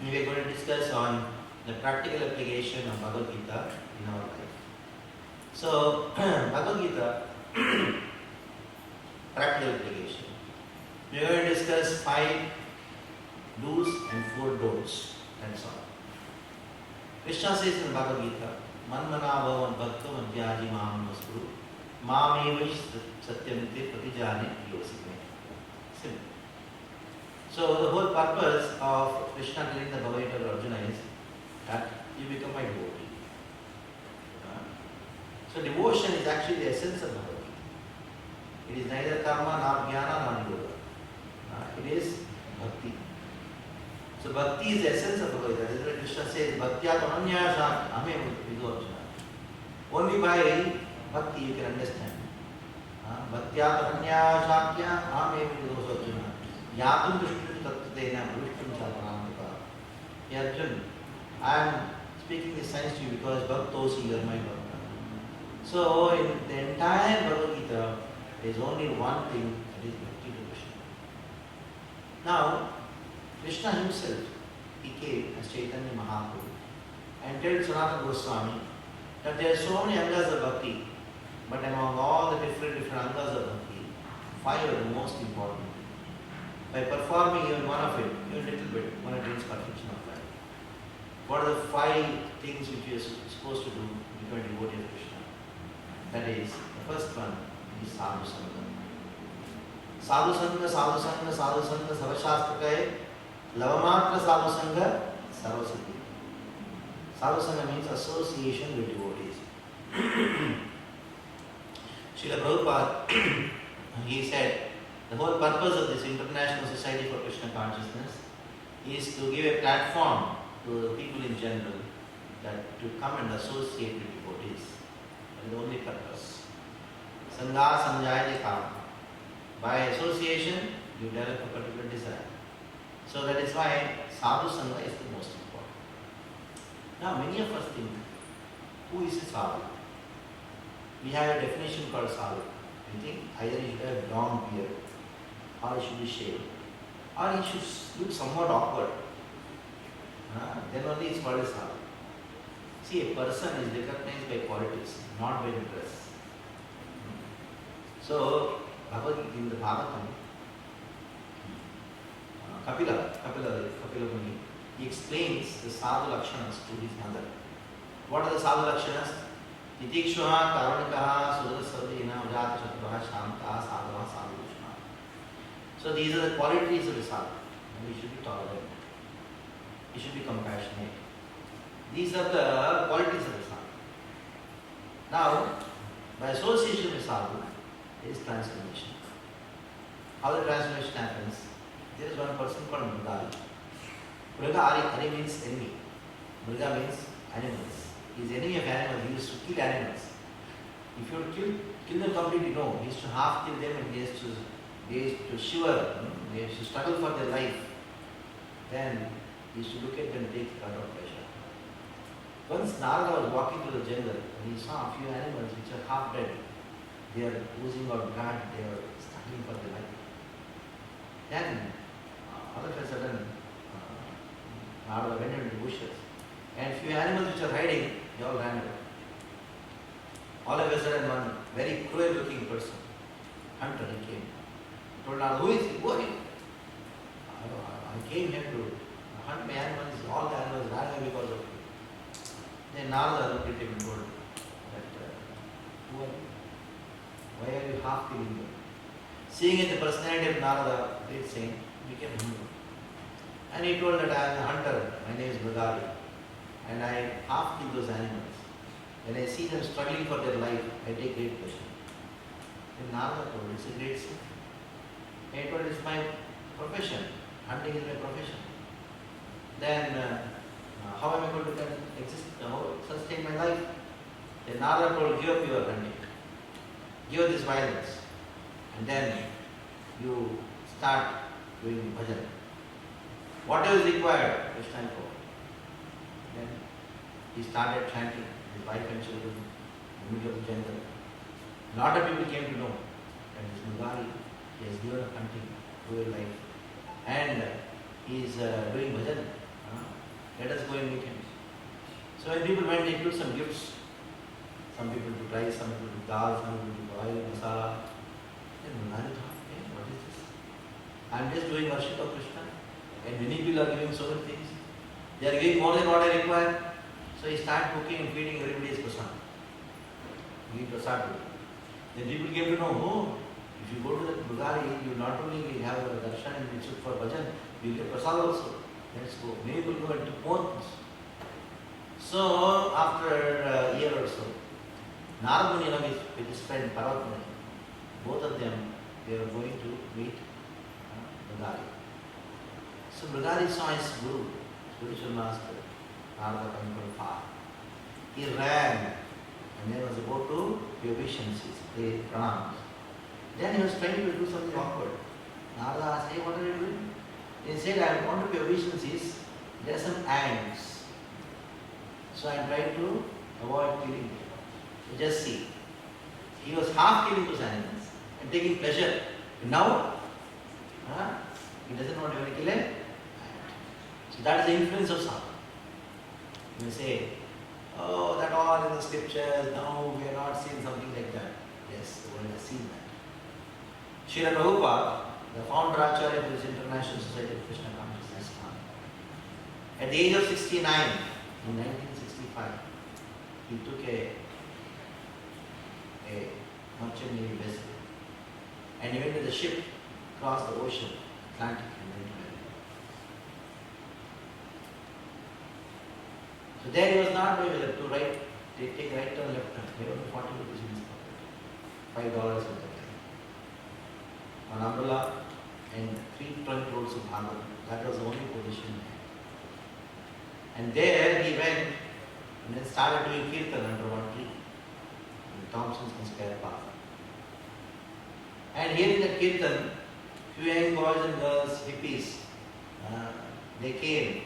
we are going to discuss on the practical application of Bhagwat Geeta in our life. So, Bhagwat Geeta, practical application. We are going to discuss 5 do's and 4 don'ts. That's all. Krishna says in Bhagavad Gita, Manmana bhavan bhakta madhyaji mam vaskuru mamevish satyamite pratijane yosime. Simple. So the whole purpose of Krishna telling the Bhagavad Gita to Arjuna is that you become my devotee. So devotion is actually the essence of Bhagavad Gita. It is neither karma, nor jnana, nor yoga. It is bhakti. So bhakti is the essence of Bhagavad Gita. That is what Krishna says, bhaktya tananya shakti ame vido Arjuna. Only by bhakti you can understand. Bhaktya tananya shakya ame vido Arjuna. Yatum drishtum tattatena drishtum chaparamika. Hey Arjuna, I am speaking this science to you because bhaktosi, you are my bhakta. So in the entire Bhagavad Gita, there is only one thing, that is bhakti to Krishna. Now, Krishna himself, he came as Chaitanya Mahaprabhu and told Sanatana Goswami that there are so many angas of bhakti, but among all the different angas of bhakti, 5 are the most important. By performing even one of it, even a little bit, one attains perfection of life. What are the 5 things which you are supposed to do to become a devotee of Krishna? That is, the first one is sadhu sangha. Sadhu sangha, sadhu sangha, sadhu sangha, sarvashastra lavamatra sadhu sangha, sarvasiddhi. Sadhu sangha means association with devotees. Srila Prabhupada, he said, the whole purpose of this International Society for Krishna Consciousness is to give a platform to the people in general that to come and associate with devotees. That is the only purpose. Sangha samjayate kama. By association, you develop a particular desire. So that is why sadhu sangha is the most important. Now many of us think, who is a sadhu? We have a definition called sadhu. We think either he should have long beard, or he should be shaved, or he should look somewhat awkward. Then only it's called a sadhu. See, a person is recognized by qualities, not by the dress. So, in the Bhagavatam, Kapila Muni, he explains the sadhu lakshanas to his mother. What are the sadhu lakshanas? Titikshuha, Karanikaha, Sudasavdina, Ujata Chakraha, Shantaha, Sadhava, Sadhu Krishna. So these are the qualities of the sadhu. and he should be tolerant. He should be compassionate. These are the qualities of the sadhu. Now, by association with sadhu, there is transformation. How the transformation happens? There is one person called Mriga. Mriga, Ari means enemy. Mriga means animals. He is enemy of animals. He used to kill animals. If you kill them completely, no. He used to half kill them and he used to shiver. They used to struggle for their life. Then he used to look at them and take a lot of pleasure. Once Narada was walking through the jungle and he saw a few animals which are half dead. They are oozing out blood, they are struggling for their life. Then, all of a sudden, Narada went into the bushes and a few animals which are hiding, they all ran away. All of a sudden, one very cruel looking person, hunter, he came. Told Narada, who is he? Who are you? I came here to hunt my animals, all the animals ran away because of you. Then Narada looked at him and told that, who are you? Why are you half killing them? Seeing in the personality of Narada, great saint, became humble. And he told that I am a hunter, my name is Bhagwat Geeta, and I half kill those animals. When I see them struggling for their life, I take great pleasure. Then Narada told, it's a great sin. And he told, it's my profession. Hunting is my profession. Then, how am I going to sustain my life? Then Narada told, give up your hunting. Give up this violence. And then you start doing bhajan. Whatever is required, it's time for. Then he started chanting, his wife and children, in the middle of the jungle. A lot of people came to know that this Mugari, he has given up hunting to his life. And he is doing bhajan. Let us go and meet him. So when people went, they took some gifts. Some people to rice, some people to dal, some people to oil, masala. Then Mugari thought, hey, what is this? I am just doing worship of Krishna. And many people are giving so many things. They are giving more than what I require. So he started cooking and feeding everybody's prasad. Give prasad. Then people came to know, oh, if you go to the Bhagari, you not only have a darshan and you sit for bhajan, you get prasad also. Let's go. Many people go and took more things. So after a year or so, Narada Muni with his friend Bhagwat Muni, both of them, they were going to meet Bhagari. So Bhagari saw his guru, spiritual master, Narada coming from far. He ran and then was about to pay obeisances, pay pranams. Then he was trying to do something awkward. Narada asked, hey, what are you doing? He said, I want to pay obeisances. There are some ants. So I am trying to avoid killing them. So just see. He was half killing those animals and taking pleasure. And now, he doesn't want to even kill an ant. So that is the influence of sadhu. You may say, oh, that all in the scriptures, now we are not seeing something like that. Yes, the world has seen that. Srila Prabhupada, the founder Acharya of this International Society of Krishna Consciousness, at the age of 69, in 1965, he took a merchant navy vessel and he went with the ship across the ocean, Atlantic, and went to America. So there he was not going to take right turn, left turn. There was 40 rupees in his pocket, $5 or something. An umbrella and 3 trunk loads of Bhagavad. That was the only position he had. And there he went and then started doing kirtan under one tree in Thompson's Square Park. And hearing the kirtan, few young boys and girls, hippies, they came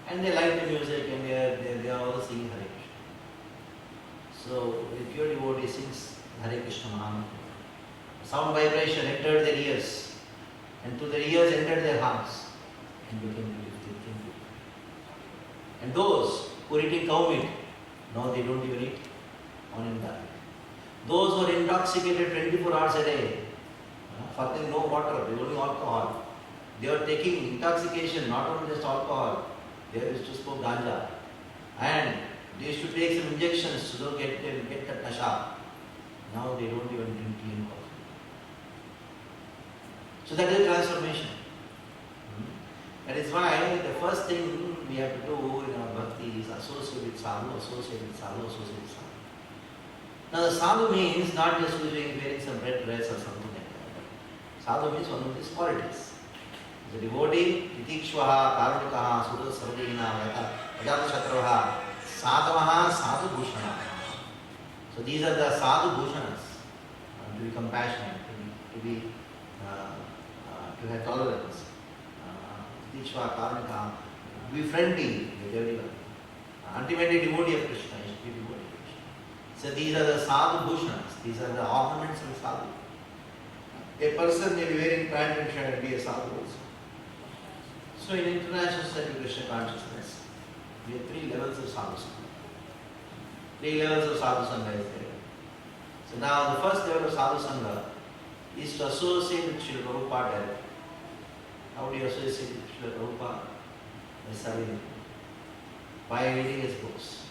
and they liked the music and they are all singing Hare Krishna. So the pure devotee sings Hare Krishna Mahamantra. Sound vibration entered their ears, and through their ears entered their hearts, and became beautiful. And those who are eating cow meat, now they don't even eat onion garlic. Those who are intoxicated 24 hours a day, for them no water, they only alcohol. They are taking intoxication, not only just alcohol, they used to smoke ganja, and they used to take some injections to get that nasha. Now they don't even drink tea and coffee. So that is transformation. That is why the first thing we have to do in our bhakti is associate with sadhu, associate with sadhu, associate with sadhu. Now the sadhu means not just wearing some red dress or something like that. Sadhu means one of these qualities. The devotee, itikshvaha, karunikaha, sura sarvina, vata, ajata chakravaha, sadhavaha, sadhu bhushana. So these are the sadhu bhushanas. To be compassionate, to have tolerance, itikshvaha, karunikaha, be friendly with everyone. Ultimately devotee of Krishna, you should be devotee of Krishna. So these are the sadhu bhushanas, these are the ornaments of sadhu. A person may be wearing pant and shirt and be a sadhu also. So in International Society of Krishna Consciousness, we have 3 levels of sadhu sangha. 3 levels of sadhu sangha is there. So now the first level of sadhu sangha is to associate with Srila Prabhupada directly. How do you associate with Srila Prabhupada? By studying, by reading his books.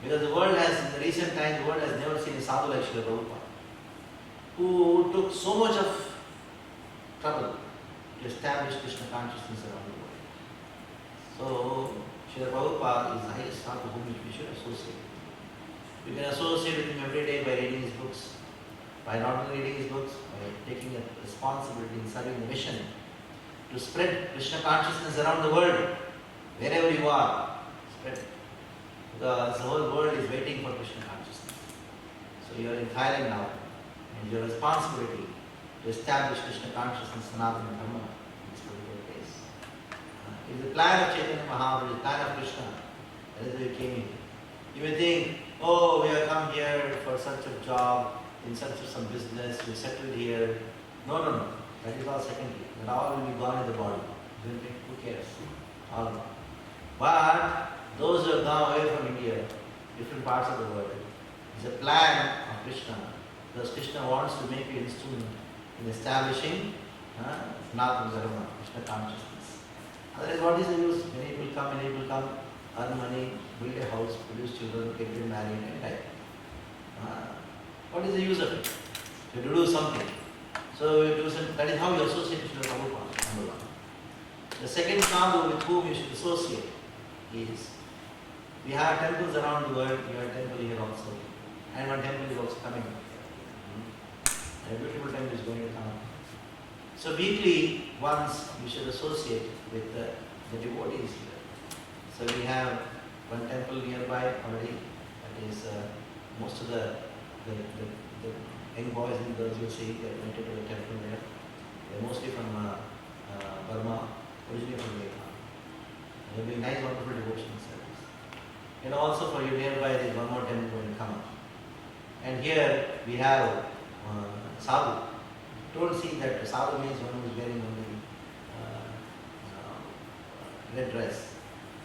Because the world has, in the recent times, the world has never seen a sadhu like Srila Prabhupada, who took so much of trouble to establish Krishna consciousness around the world. So, Srila Prabhupada is the highest sadhu whom we should associate with. We can associate with him every day by reading his books, by not only reading his books, by taking a responsibility in serving the mission to spread Krishna consciousness around the world, wherever you are, spread it. Because the whole world is waiting for Krishna consciousness. So you are in Thailand now, and your responsibility to establish Krishna consciousness, Sanatana Dharma, in this particular place. It is the plan of Chaitanya Mahaprabhu, the plan of Krishna. That is why we came here. You may think, oh, we have come here for such a job, in search of some business, we settled here. No, no, no. That is all secondary. That all will be gone in the body. Who cares? All gone. But those who have gone away from India, different parts of the world, is a plan of Krishna. Because Krishna wants to make you an instrument in establishing Sanatana Dharma, Krishna consciousness. Otherwise, what is the use? Many people come, earn money, build a house, produce children, get them married, and die. What is the use of it? You have to do something. So you do something. That is how you associate with Prabhupada, number 1. The second sadhu with whom you should associate is, we have temples around the world, we have a temple here also. And one temple is also coming. A beautiful temple is going to come. So weekly, once you should associate with the devotees here. So we have one temple nearby already. That is most of the young boys and girls you see, they are connected to the temple there. They are mostly from Burma, originally from Vietnam. They are doing nice, wonderful devotional service. And also for you nearby, there is one more temple going to come up. And here we have sadhu. Don't see that sadhu means one who is wearing only red dress.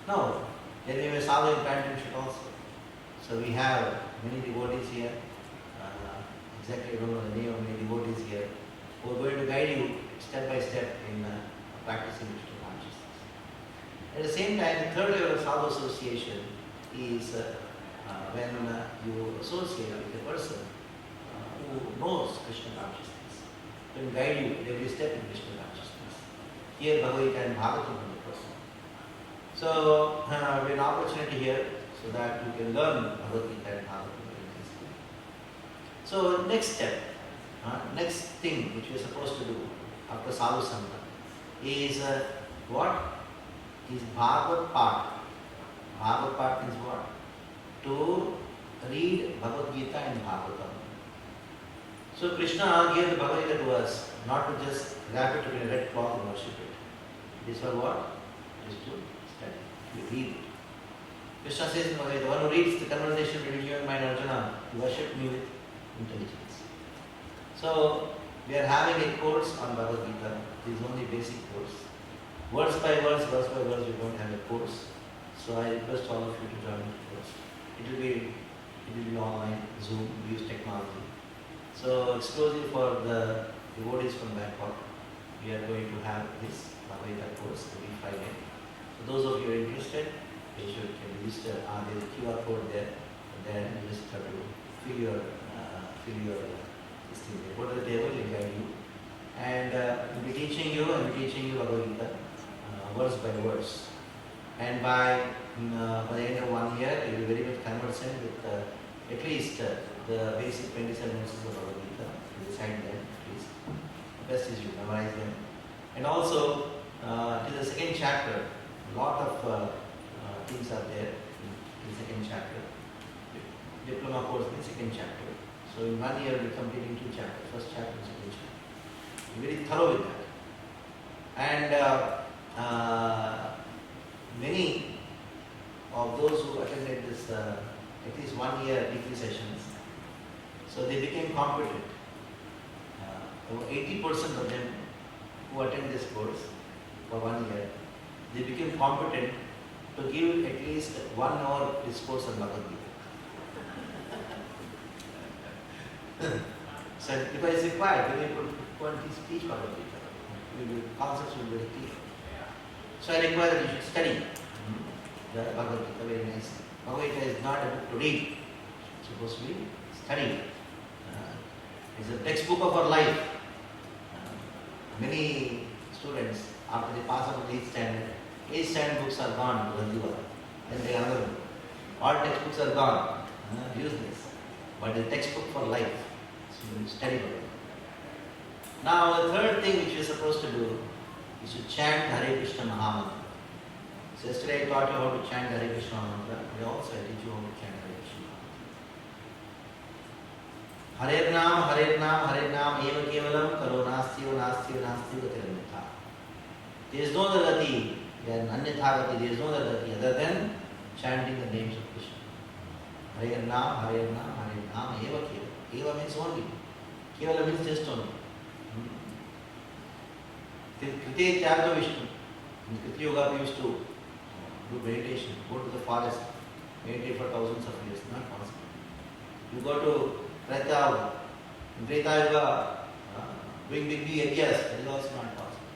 No, there may be a sadhu in pant and shirt also. So we have many devotees here. Exactly, I don't know the name of many devotees here, who are going to guide you step by step in practicing Krishna consciousness. At the same time, the third level of sadhu association is when you associate with a person who knows Krishna consciousness, who will guide you at every step in Krishna consciousness. Here, Bhagwat Geeta and Bhagavatam from the person. So, we have an opportunity here so that you can learn Bhagwat Geeta and Bhagavatam. So next step, next thing which we are supposed to do after sadhu sangha is what? Is Bhagavad Path. Bhagavad Path means what? To read Bhagwat Geeta and Bhagavatam. So Krishna gave the Bhagavad Gita to us, not to just wrap it in a red cloth and worship it. It is for what? It is to study, to read it. Krishna says in Bhagavad Gita, the one who reads the conversation between you and mine Arjuna, you worship me with intelligence. So we are having a course on Bhagavad Gita. It is only basic course. Verse by verse, we don't have a course. So I request all of you to join the course. It will be online, Zoom, we use technology. So exclusive for the devotees from Bangkok, we are going to have this Bhagavad Gita course every Friday. So those of you who are interested, you can register. There is a QR code there. Then you just have to fill your this thing there. Go to the table, will guide you. And we'll be teaching you Bhagavad Gita verse by verse. And by the end of 1 year, you will be very much conversant with at least the basic 27 verses of Bhagwat Geeta. You recite them at least. The best is you memorize them. And also, till the second chapter, a lot of things are there in the second chapter. Diploma course in the second chapter. So in 1 year, we are completing 2 chapters, first chapter and second chapter. Be very thorough with that. And many of those who attended this at least 1 year degree sessions, so they became competent. Over 80% of them who attend this course for 1 year, they became competent to give at least 1 hour discourse on Bhagavad Geeta. So because it's required, when you go and teach Bhagavad Gita, the concepts will be very clear. So I require that you should study the Bhagavad Gita very nicely. Bhagavad Gita is not a book to read, it's supposed to be studied. It's a textbook of our life. Many students, after they pass out the 8th standard books are gone to Rajivara. Then they another book. All textbooks are gone, useless. But the textbook for life. So you study about it. Now the third thing which you are supposed to do is to chant Hare Krishna Mahamantra. So yesterday I taught you how to chant Hare Krishna Mahamantra. Today also I teach you how to chant Hare Krishna Mahamantra. Hare Nam, eva kevalam, karo nastiva, nastiva, nastiva, tiramita. There is no other gati, there is no other gati other than chanting the names of Krishna. Hare Nam, eva kevalam. Eva means only. Kevala means just only. Kriti Tyagya Vishnu. In Kriti Yoga we used to do meditation, go to the forest, meditate for thousands of years. Not possible. You go to Treta Yoga. In Treta Yoga, doing big areas, that is also not possible.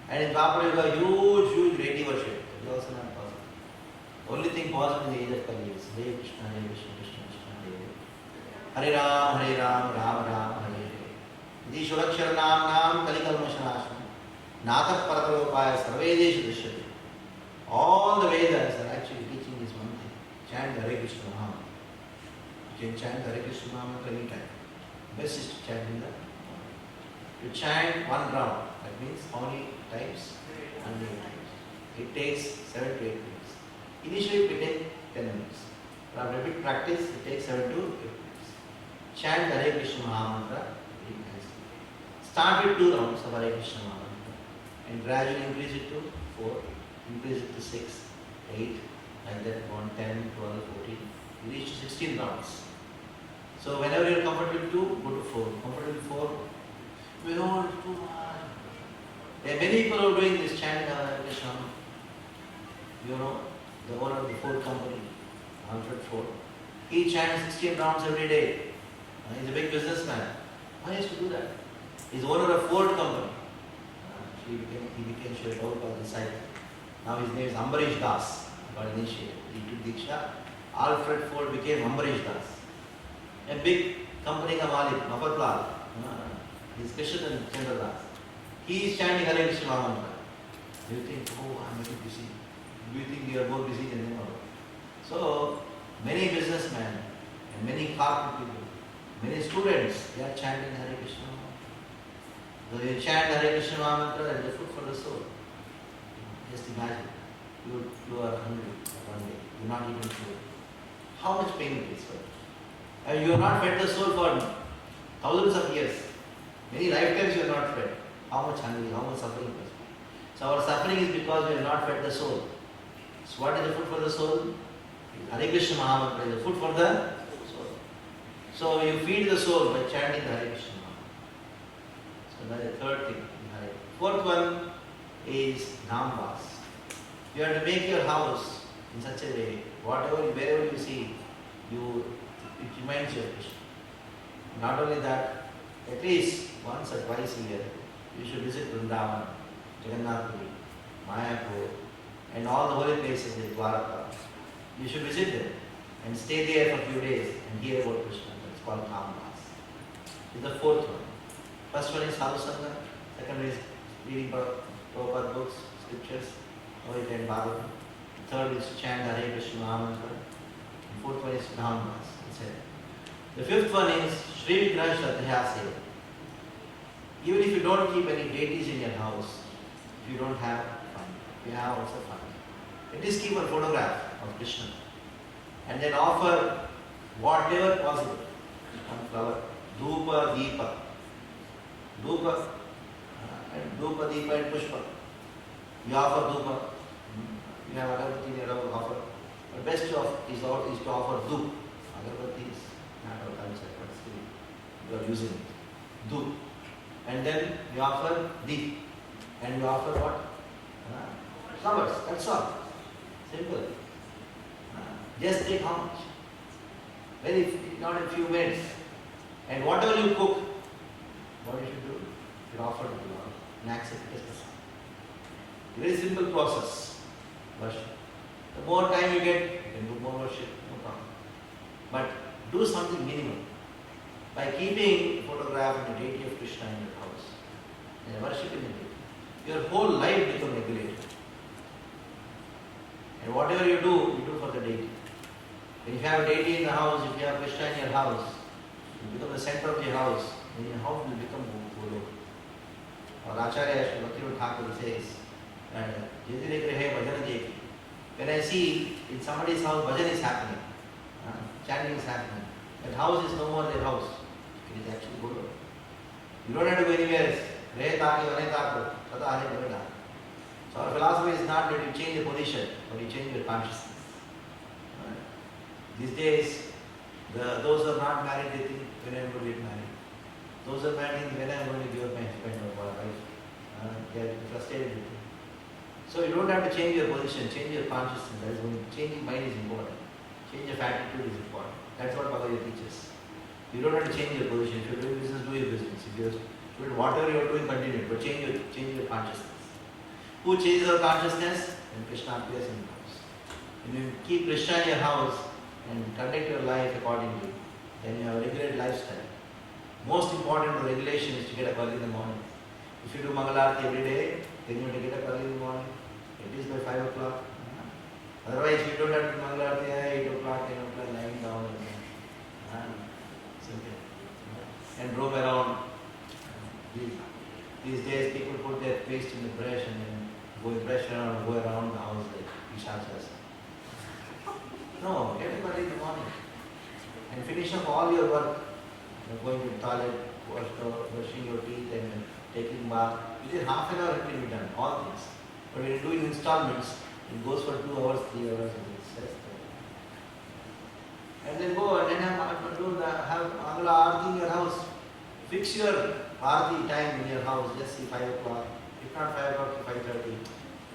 And in Dwapara Yoga, huge deity worship, that is also not possible. Only thing possible in the age of Kali is Hare Krishna, Hare Krishna, Krishna Krishna, Hare Ram, Ram Ram, Hare Hare. Iti Shulakshara Nam Kalikalmashanasham Natha Paratalopaya Sarvedeshu Drishyate. All the Vedas are actually teaching this one thing. Chant Hare Krishna Mahamantra. You can chant Hare Krishna Mahamantra anytime. Best is to chant in the morning. To chant 1 round, that means how many times? 100 times. It takes 7 to 8 minutes. Initially it will take 10 minutes. But after a bit practice, it takes 7 to 8 minutes. Chant Hare Krishna Mahamantra. Start with 2 rounds of Hare Krishna Mahamantra and gradually increase it to 4, increase it to 6, 8, like that 1, 10, 12, 14. You reach to 16 rounds. So whenever you are comfortable with 2, go to 4. Comfortable with 4, we don't want too much. There are many people who are doing this chanting of Hare Krishna. You know, the owner of the Ford company, Alfred Ford, he chants 16 rounds every day. He's a big businessman. Why used to do that? He's owner of Ford company. He became Sri Prabhupada's disciple. Now his name is Ambarish Das. Got initiated. He took Diksha. Alfred Ford became Ambarish Das. A big company ka Malik, Mafatlal. He's Krishna and Chandra Das. He is chanting Hare Krishna Mahamantra. You think, oh, I'm very busy. Do you think you are more busy than him? So, many businessmen and many corporate people, many students, they are chanting Hare Krishna Mahamantra. So you chant Hare Krishna Mahamantra and the food for the soul. Just imagine, you are hungry one day, you are not eating food. How much pain it is for you? And you have not fed the soul for thousands of years. Many lifetimes you are not fed. How much hungry, how much suffering must be. So our suffering is because we have not fed the soul. So what is the food for the soul? Hare Krishna Mahamantra is the food for the soul. So you feed the soul by chanting the Hare Krishna Mahamantra. So that is the third thing. Fourth one is Namvas. You have to make your house in such a way, wherever you see, it reminds you of Krishna. Not only that, at least once or twice a year, you should visit Vrindavan, Jagannath Puri, Mayapur, and all the holy places like Dwaraka. You should visit them and stay there for a few days and hear about Krishna. It's called Namvas. This is the fourth one. First one is Sadhu Sangha, second is reading Prabhupada books, scriptures. Or you can Bhagavad. Third is to chant Hare Krishna Mahamantra. And fourth one is to Dhammas. That's it. The fifth one is Shri Vigraha Shraddhaya Seva. Even if you don't keep any deities in your house, if you don't have fun, you have also fun. At least keep a photograph of Krishna and then offer whatever possible. One flower, Dhupa, Deepa. Dhupa, and Dhupa, Deepa and Pushpa. You offer Dhupa. You have Agarbatti, you have offer. But best is to offer Dhup. Agarbatti is not our culture, but still you are using it. Dhup. And then you offer Deep. And you offer what? Flowers. That's all. Simple. Just take how much? Not a few minutes. And whatever you cook, what you should do? You offer to the Lord and accept it as the very simple process. Worship. The more time you get, you can do more worship, no problem. But do something minimal. By keeping a photograph and the deity of Krishna in your house and worshiping it, your whole life becomes regulated. And whatever you do for the deity. When you have a deity in the house, if you have Krishna in your house, you become the center of your house, and your house will become Golo. Or Acharya Bhakti Thakur says, when I see in somebody's house bhajan is happening, chanting is happening, that house is no more their house. It is actually Golo. You don't have to go anywhere else. So our philosophy is not that you change the position, but you change your consciousness. These days, those who are not married, they think, when I am going to get married. Those who are married, when I am going to give up my husband or wife. They are frustrated with it. So you don't have to change your position, change your consciousness. That is when changing mind is important. Change of attitude is important. That's what Bhagavad Gita teaches. You don't have to change your position. If you're doing business, do your business. If you're doing whatever you're doing, continue. But change your consciousness. Who changes our consciousness? When Krishna appears in your house. When you keep Krishna in your house and conduct your life accordingly, then you have a regulated lifestyle. Most important regulation is to get up early in the morning. If you do Mangalarti every day, then you have to get up early in the morning, at least by 5 o'clock. Otherwise, you don't have to do Mangalarti at 8 o'clock, 10 o'clock, lying down and simple. And roam around. These days, people put their paste in the brush and then go around the house like Pishachas. No, everybody in the morning. And finish up all your work. Going to the toilet, brushing your teeth and taking bath. Within half an hour it will be done, all things. But when you do in installments, it goes for 2 hours, 3 hours. And then go and then have Mangala Aarti in your house. Fix your Aarti time in your house, just see 5 o'clock. If not 5 o'clock, 5:30.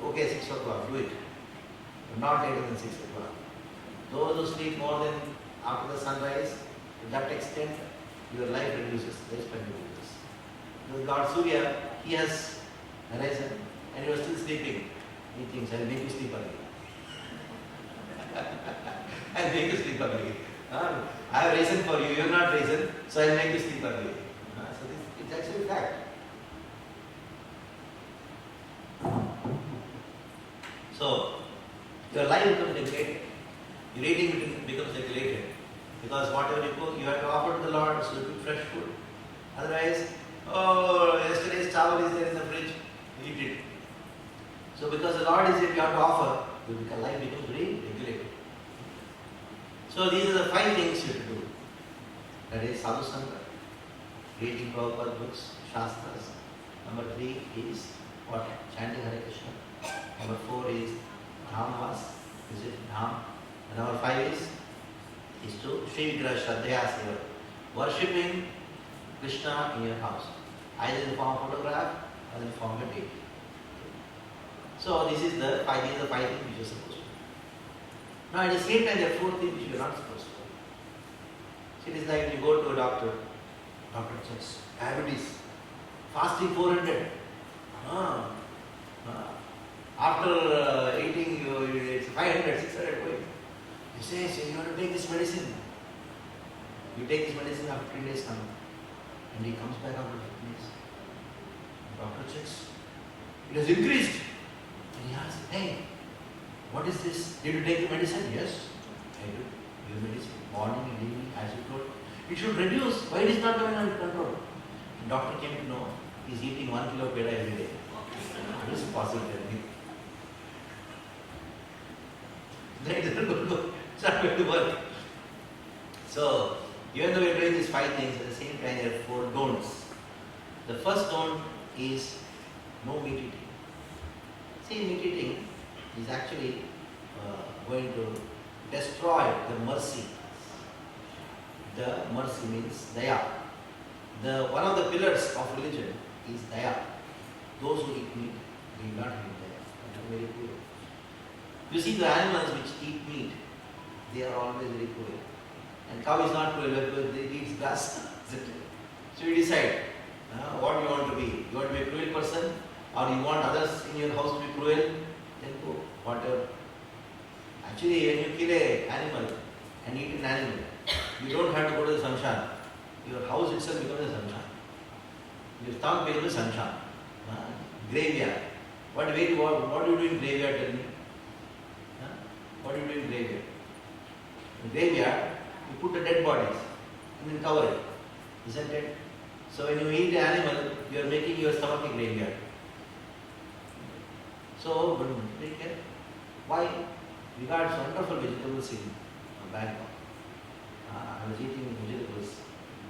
Okay, 6 o'clock, do it. But not later than 6 o'clock. Those who sleep more than after the sunrise, to that extent, your life reduces. Lifespan reduces. Because Lord Surya, he has arisen and you are still sleeping. He thinks, I will make you sleep early. I will make you sleep early. I have risen for you, you have not risen, so I will make you sleep early. So it's actually fact. So, your life becomes regulated. Your eating becomes regulated. Because whatever you cook, you have to offer to the Lord, so you cook fresh food. Otherwise, yesterday's towel is there in the fridge, eat it. So because the Lord is there, you have to offer, your life becomes very regulated. So these are the 5 things you have to do. That is Sadhu Sangha, reading Prabhupada books, Shastras. Number 3 is what? Chanting Hare Krishna. Number 4 is Dhammas, visit Dham. And number 5 is to Shri Vigraha Shraddhaya Seva, worshipping Krishna in your house, either in the form of photograph or in the form of a deity. So this is the 5 things which you are supposed to do. Now at the same time there are 4 things which you are not supposed to do. So it is like when you go to a doctor checks diabetes, fasting 400. After eating it's 500, 600 going. He says, you have to take this medicine. You take this medicine after 3 days time. And he comes back after 15 days. The doctor checks. It has increased. And he asked, hey, what is this? Did you take the medicine? Yes, I did. Your medicine, morning and evening, as you told. It should reduce. Why it is not coming under control? The doctor came to know he is eating 1 kilo peda every day. It is possible to me. Then it doesn't go. It's not going to work. So, even though we are doing these 5 things, at the same time there are 4 don'ts. The first don't is no meat eating. See, meat eating is actually going to destroy the mercy. The mercy means daya. One of the pillars of religion is daya. Those who eat meat, they will not eat daya. That is very clear. You see, the animals which eat meat, they are always very cruel. And cow is not cruel because it eats grass. So you decide what you want to be. You want to be a cruel person, or you want others in your house to be cruel? Then go, whatever. Actually, when you kill an animal and eat an animal, you don't have to go to the samshan. Your house itself becomes a samshan. Your stomach becomes a samshan. Graveyard. What do you do in graveyard? Tell me. What do you do in graveyard? In graveyard, you put the dead bodies and then cover it. Isn't it? So when you eat an animal, you are making your stomach a graveyard. So, take care. Why? We got wonderful vegetables in Bangkok. I was eating vegetables.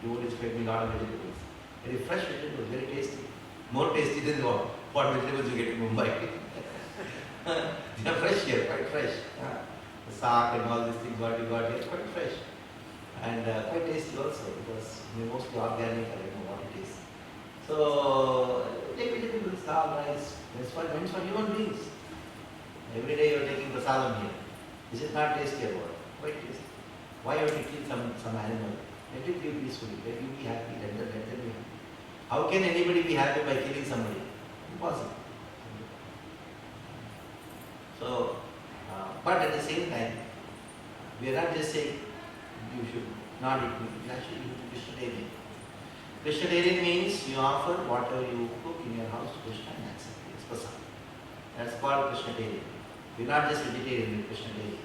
Devotees fed me a lot of vegetables. Very fresh vegetables, very tasty. More tasty than what vegetables you get in Mumbai. They are fresh here, quite fresh. The saag and all these things what you got here, quite fresh. And quite tasty also because they are mostly organic, I don't know what it is. So, take vegetables, dal, rice. That's what meant for human beings. Every day you are taking prasadam here. Is it not tasty or what? Quite tasty. Why have you kill some animal? Let it live peacefully. Let you be happy. Let them be happy. How can anybody be happy by killing somebody? Impossible. So, but at the same time, we are not just saying you should not eat meat. Actually, you should be vegetarian. Vegetarian means you offer whatever you cook in your house to Krishna and accept it. It's prasad. That's called Krishnatarian. We're not just vegetarian, we're Krishnatarian.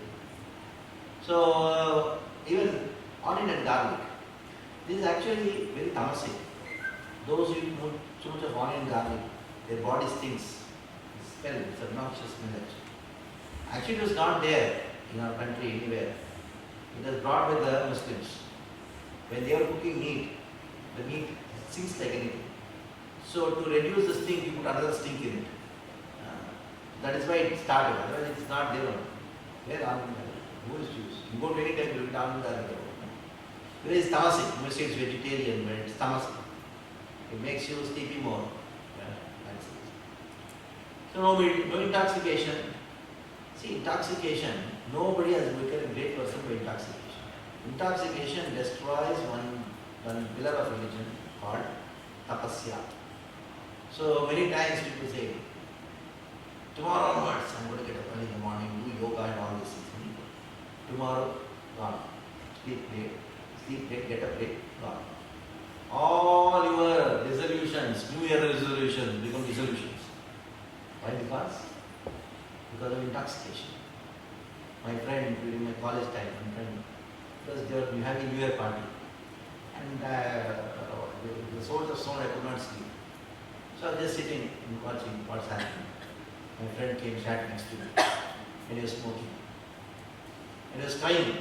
So, even onion and garlic, this is actually very tamasic. Those who eat too much of onion and garlic, their body stinks. It's smell, it's obnoxious smell actually. It was not there in our country anywhere. It was brought by the Muslims. When they were cooking meat, the meat stinks like anything. So to reduce the stink, you put another stink in it. That is why it started. Otherwise, it's not there. Where almond garlic? Who is Jews? You go to any time, you will get almond garlic. Where is tamasic? You say it's vegetarian, but it's tamasic. It makes you sleepy more. That's it. So no intoxication. See, intoxication, nobody has become a great person by intoxication. Intoxication destroys one pillar of religion called tapasya. So many times people say, tomorrow onwards I'm going to get up early in the morning, do yoga and all these things. Tomorrow, gone. Sleep late, get up late, gone. All your resolutions, New Year resolutions become dissolutions. Why? Because of intoxication. My friend, during my college time, because they were having a New Year party. And the source of sound I could not sleep. So I was just sitting and watching what's happening. My friend came, sat next to me, and he was smoking. And he was crying.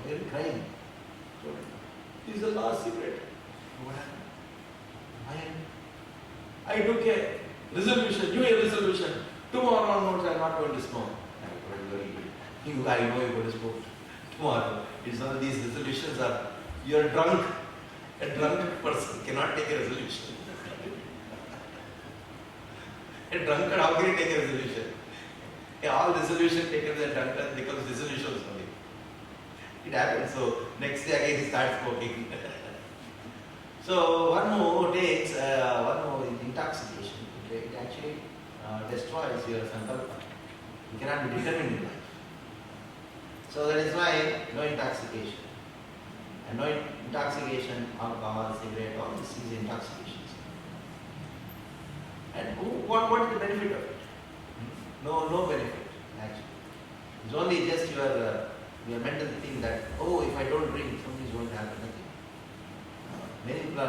Why are you crying? This is the last cigarette. What happened? I took a resolution, New Year resolution. Tomorrow onwards I am not going to smoke. I know you are going to smoke tomorrow. It's all these resolutions are, you are drunk. A drunk person cannot take a resolution. A drunkard, how can he take a resolution? All resolution taken by a drunkard becomes resolutions for him. It happens. So next day again he starts smoking. So one more takes intoxication. Okay? It actually destroys your sankalpa. You cannot be determined in life. So that is why no intoxication. And no intoxication, alcohol, cigarette, all this is intoxications. And what is the benefit of it? No benefit actually. It's only just your mental thing that, oh, if I don't drink, something is going to happen. Nothing. Many people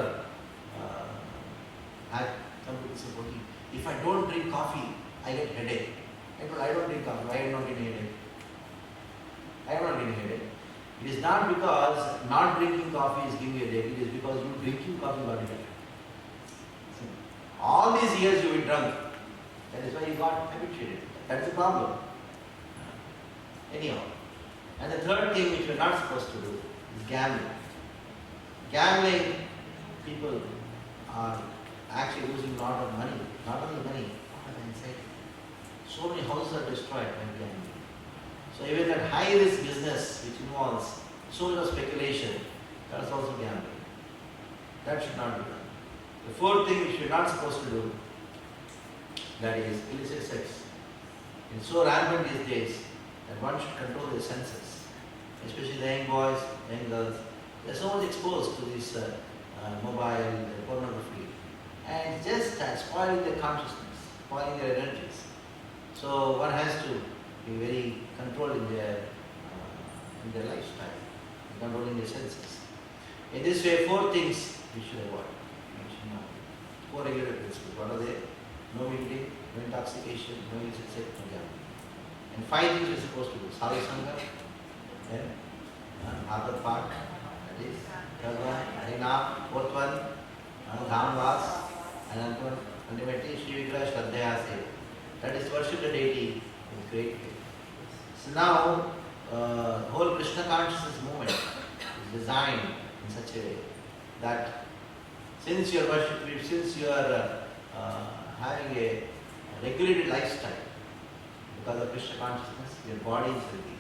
are some people say, okay, if I don't drink coffee, I get headache. I don't drink coffee. Why am I not getting headache? I am not getting headache. It is not because not drinking coffee is giving you a headache. It is because you drinking coffee got a headache. All these years you were drunk. That is why you got habituated. That's the problem. Anyhow. And the third thing which we are not supposed to do is gambling. Gambling, people are actually losing a lot of money. Not only money, a lot of anxiety. So many houses are destroyed by gambling. So even that high risk business which involves so much of speculation, that is also gambling. That should not be done. The fourth thing which we are not supposed to do, that is illicit sex. It's so rampant these days that one should control their senses, especially the young boys, young girls. They are so much exposed to this mobile pornography, and it's just spoiling their consciousness, spoiling their energies. So one has to be very controlled in their lifestyle, controlling their senses. In this way, four things we should avoid. Four regular principles. What are they? No eating, no intoxication, no illicit sex, no gambling. And five things we are supposed to do. Sadhu Sangha, then Bhagwat part, that is, third one, Harinam, fourth one, Dhamvas, and ultimately Shri Vigraha Shraddhaya Se. That is worship the deity in great way. So now, the whole Krishna consciousness movement is designed in such a way that since you are having a regulated lifestyle because of Krishna consciousness, your body is healthy.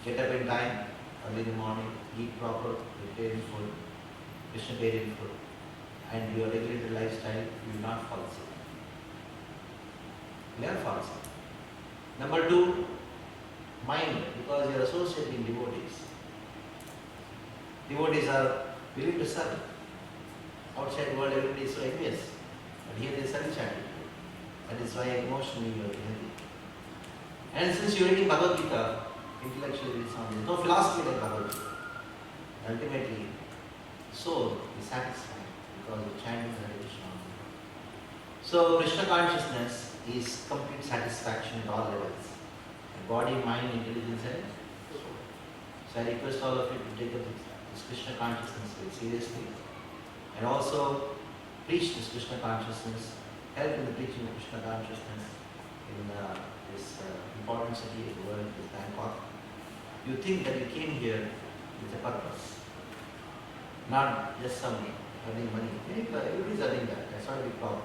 Get up in time, early in the morning, eat proper, vegetarian food, Krishna-vegetarian food, and your regulated lifestyle, you will not fall sick. You never fall sick. Number two, mind, because you are associating devotees. Devotees are willing to serve. Outside world, everybody is so envious. But here there is such attitude. That is why emotionally you are healthy. And since you are reading Bhagwat Geeta, intellectually it's not, there is no philosophy like Bhagwat Geeta. Ultimately, soul is satisfied because of chanting Hare Krishna. So Krishna consciousness is complete satisfaction at all levels. Body, mind, intelligence and soul. So I request all of you to take up this Krishna consciousness very seriously. And also preach this Krishna consciousness, help in the preaching of Krishna consciousness in this important city of the world, is Bangkok. You think that you came here with a purpose, not just some earning money. Everybody is earning that. That's not a big problem.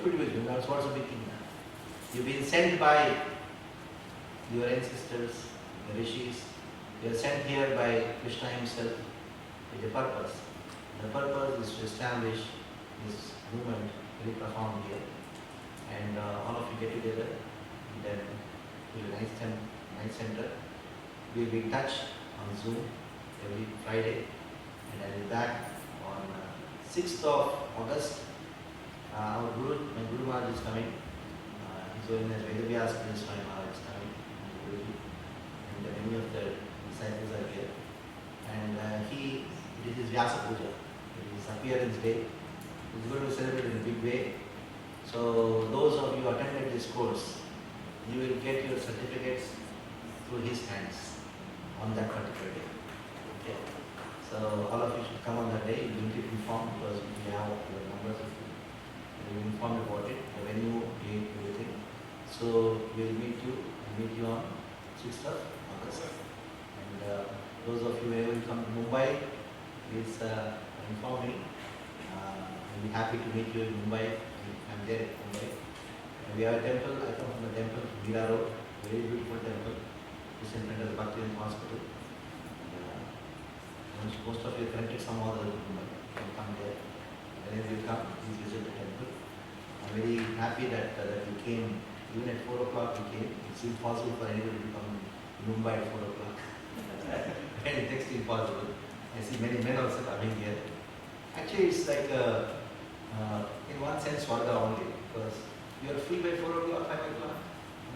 Everybody is doing that. So what's a big thing now? You've been sent by your ancestors, the rishis. You are sent here by Krishna himself with a purpose. The purpose is to establish this movement very profound here. And all of you get together, and then to the night center. We'll be in touch on Zoom every Friday. And I'll be back on 6th of August. My Guru Maharaj is coming. He's going as Vedavyas Prince Maharaj is coming. And many of the disciples are here. And it is his Vyasa Puja. His appearance day. He's going to celebrate in a big way. So those of you who attended this course, you will get your certificates through his hands on that particular day. Okay. So all of you should come on that day. You will get informed because we have your numbers of you. We will inform about it, the venue, date, everything. So we will meet you on 6th of August. And those of you who will come to Mumbai, please inform me. I'll be happy to meet you in Mumbai. I'm there in Mumbai. And we have a temple. I come from the temple, Meera Road, very beautiful temple. It's in front of the Bhakti Hospital. Most of you are connected somehow or other to Mumbai. You can come there. Whenever you come, please visit the temple. I'm very happy that you came. Even at 4 o'clock you came. It's impossible for anybody to come to Mumbai at 4 o'clock. And it's next to impossible. I see many men also coming here. Actually, it's like, in one sense, Swarga only. because you are free by 4 o'clock, 5 o'clock.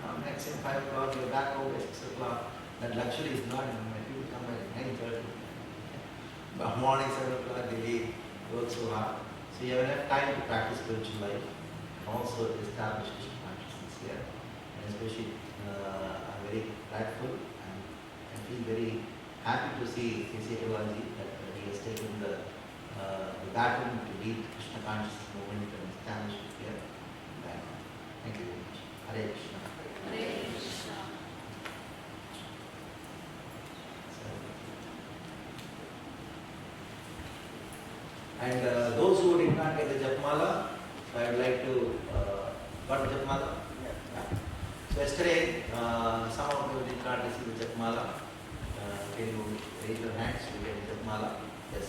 Now, maximum 5 o'clock, you are back home by 6 o'clock. That luxury is not in my people come by 9:30. But morning 7 o'clock, they leave, work so hard. So you have enough time to practice spiritual life, also establish Krishna consciousness here. And especially, I'm very grateful and I feel very happy to see Ecology that he has taken the baton to lead Krishna consciousness movement and establish it here. Thank you very much. Hare Krishna. Hare Krishna. And those who did not get the Japmala, so I would like to got the Japmala. So yesterday, some of you did not receive the Japmala. Can you raise your hands to get the Japmala? Yes.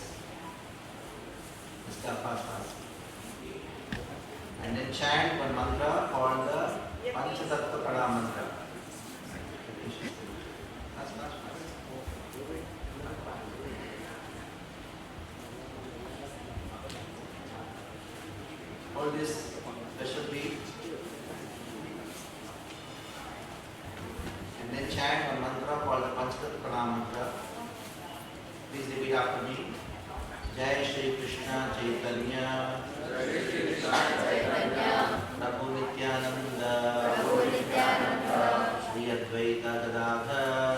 Mr. Fast. And then chant one mantra called the Panchatattva Pada mantra. Hold this special beat and then chant one mantra called the Panchatattva Pada mantra. Please repeat after me. Jai Shri Krishna Chaitanya Prabhu Nityananda Shri Advaita Gadadhar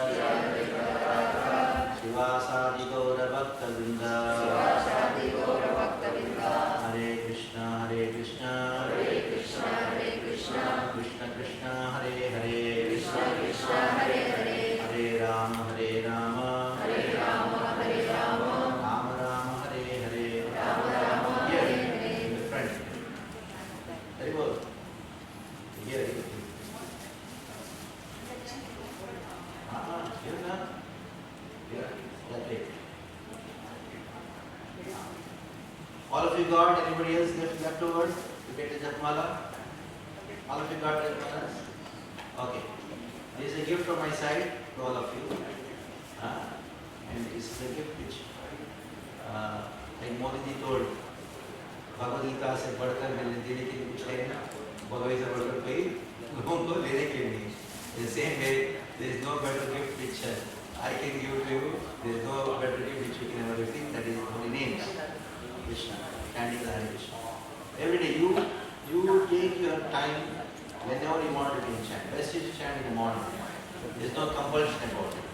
Sivasadi Gaura Bhakta Vrinda Hare Krishna Krishna Krishna Krishna Hare Hare Hare Rama Rama Rama Hare Hare. Here, in the front. Very good. Here. Here now. Here. That way. All of you got, anybody else left over to get the Japmala? All of you got the Japmalas? Okay. This is a gift from my side to all of you. And this is a gift which, like Modi ji told, Bhagwat Geeta से बढ़कर देने के लिए कुछ है ना, भगवत से बढ़कर कोई लोगों को देने के लिए. In the same way, there is no better gift which I can give to you. There is no better gift which you can ever receive. That is only names. Krishna, standing the Hare Krishna. Every day you take your time whenever you want to chant. Best is to chant in the morning. There is no compulsion about it.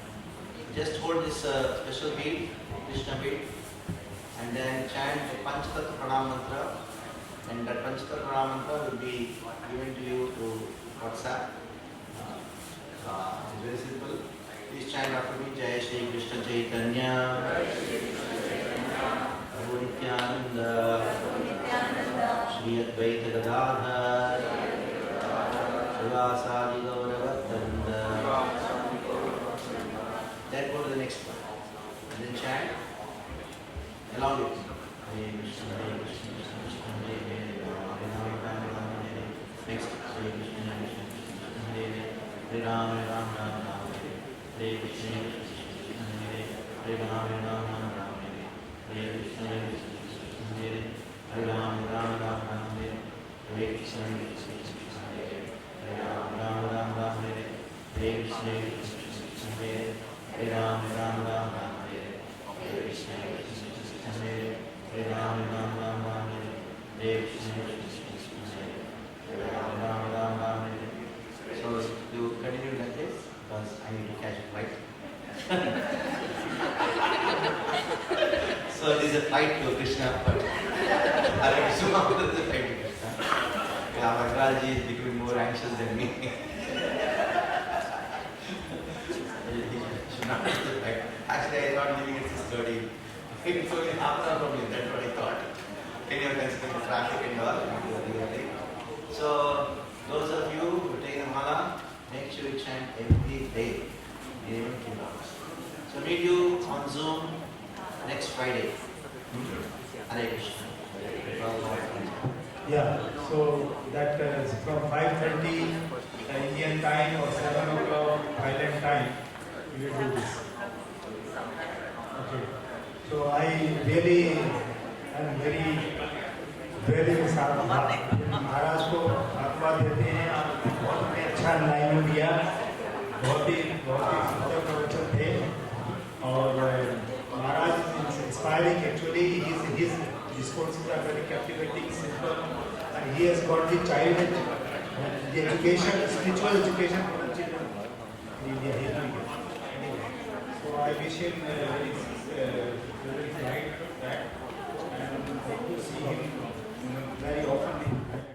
Just hold this special bead, Krishna bead, and then chant the Panchatattva Pranam mantra. And that Panchatattva Pranam mantra will be given to you through WhatsApp. It's very simple. Please chant after me. Jai Shri Krishna Chaitanya Prabhu Nityananda Shri Advaita Gadadhar Sivasadi Gaura Bhakta Vrinda. Then go to the next one. And then chant along with me. Hare Krishna, Hare Krishna, Krishna Krishna, Hare Hare, Hare Rama, Rama Rama, Hare Hare. Next, Hare Krishna, Hare Krishna, Krishna Krishna, Hare Hare, Hare Rama, Rama Rama, Hare Hare. Hare Krishna, Hare Krishna, Krishna Krishna, Hare Hare, Hare Rama, Rama Rama, Hare Hare. Hare Krishna, Hare Krishna, Krishna Krishna, Hare Hare, Hare Rama, Rama Rama, Hare Hare. Hare Krishna, Hare Krishna, Krishna Krishna, Hare Hare, Hare Rama, Rama Rama, Hare Hare. Hare Krishna, Hare Krishna, Krishna Krishna, Hare Hare, Hare Rama, Rama Rama, Hare Hare. Hare Krishna, Hare Krishna, Krishna Krishna, Hare Hare, Hare Rama, Rama Rama, Hare Hare. Hare Krishna, Hare Krishna, Krishna Krishna, Hare Hare, Hare Rama, Rama Rama, Hare Hare. So you continue like this because I need to catch a flight. So this is a flight to Krishna, but Hare Krishna is a flight to Krishna. Yeah, Bhagwat Geeta is becoming more anxious than me. Should not be the flight. Actually, I thought leaving at 6:30. It's only half an hour from here. That's what I thought. Can you consider the traffic and all? So those of you who take the mala, make sure you chant every day, even 2 hours. So meet you on Zoom next Friday. Hare Krishna. Yeah, so that is from 5:30 Indian time or 7 o'clock Thailand time, we will do this. Okay. So I really am very sadhu. महाराज को धन्यवाद देते हैं और बहुत ही अच्छा एनलाइनमेंट दिया, बहुत ही सुंदर प्रवचन थे और महाराज is inspiring actually. His discourses are very captivating, simple, and he has got the child, the education, spiritual education for the children in India. He is doing it. Anyway, so I wish him very bright back and hope to see him very often.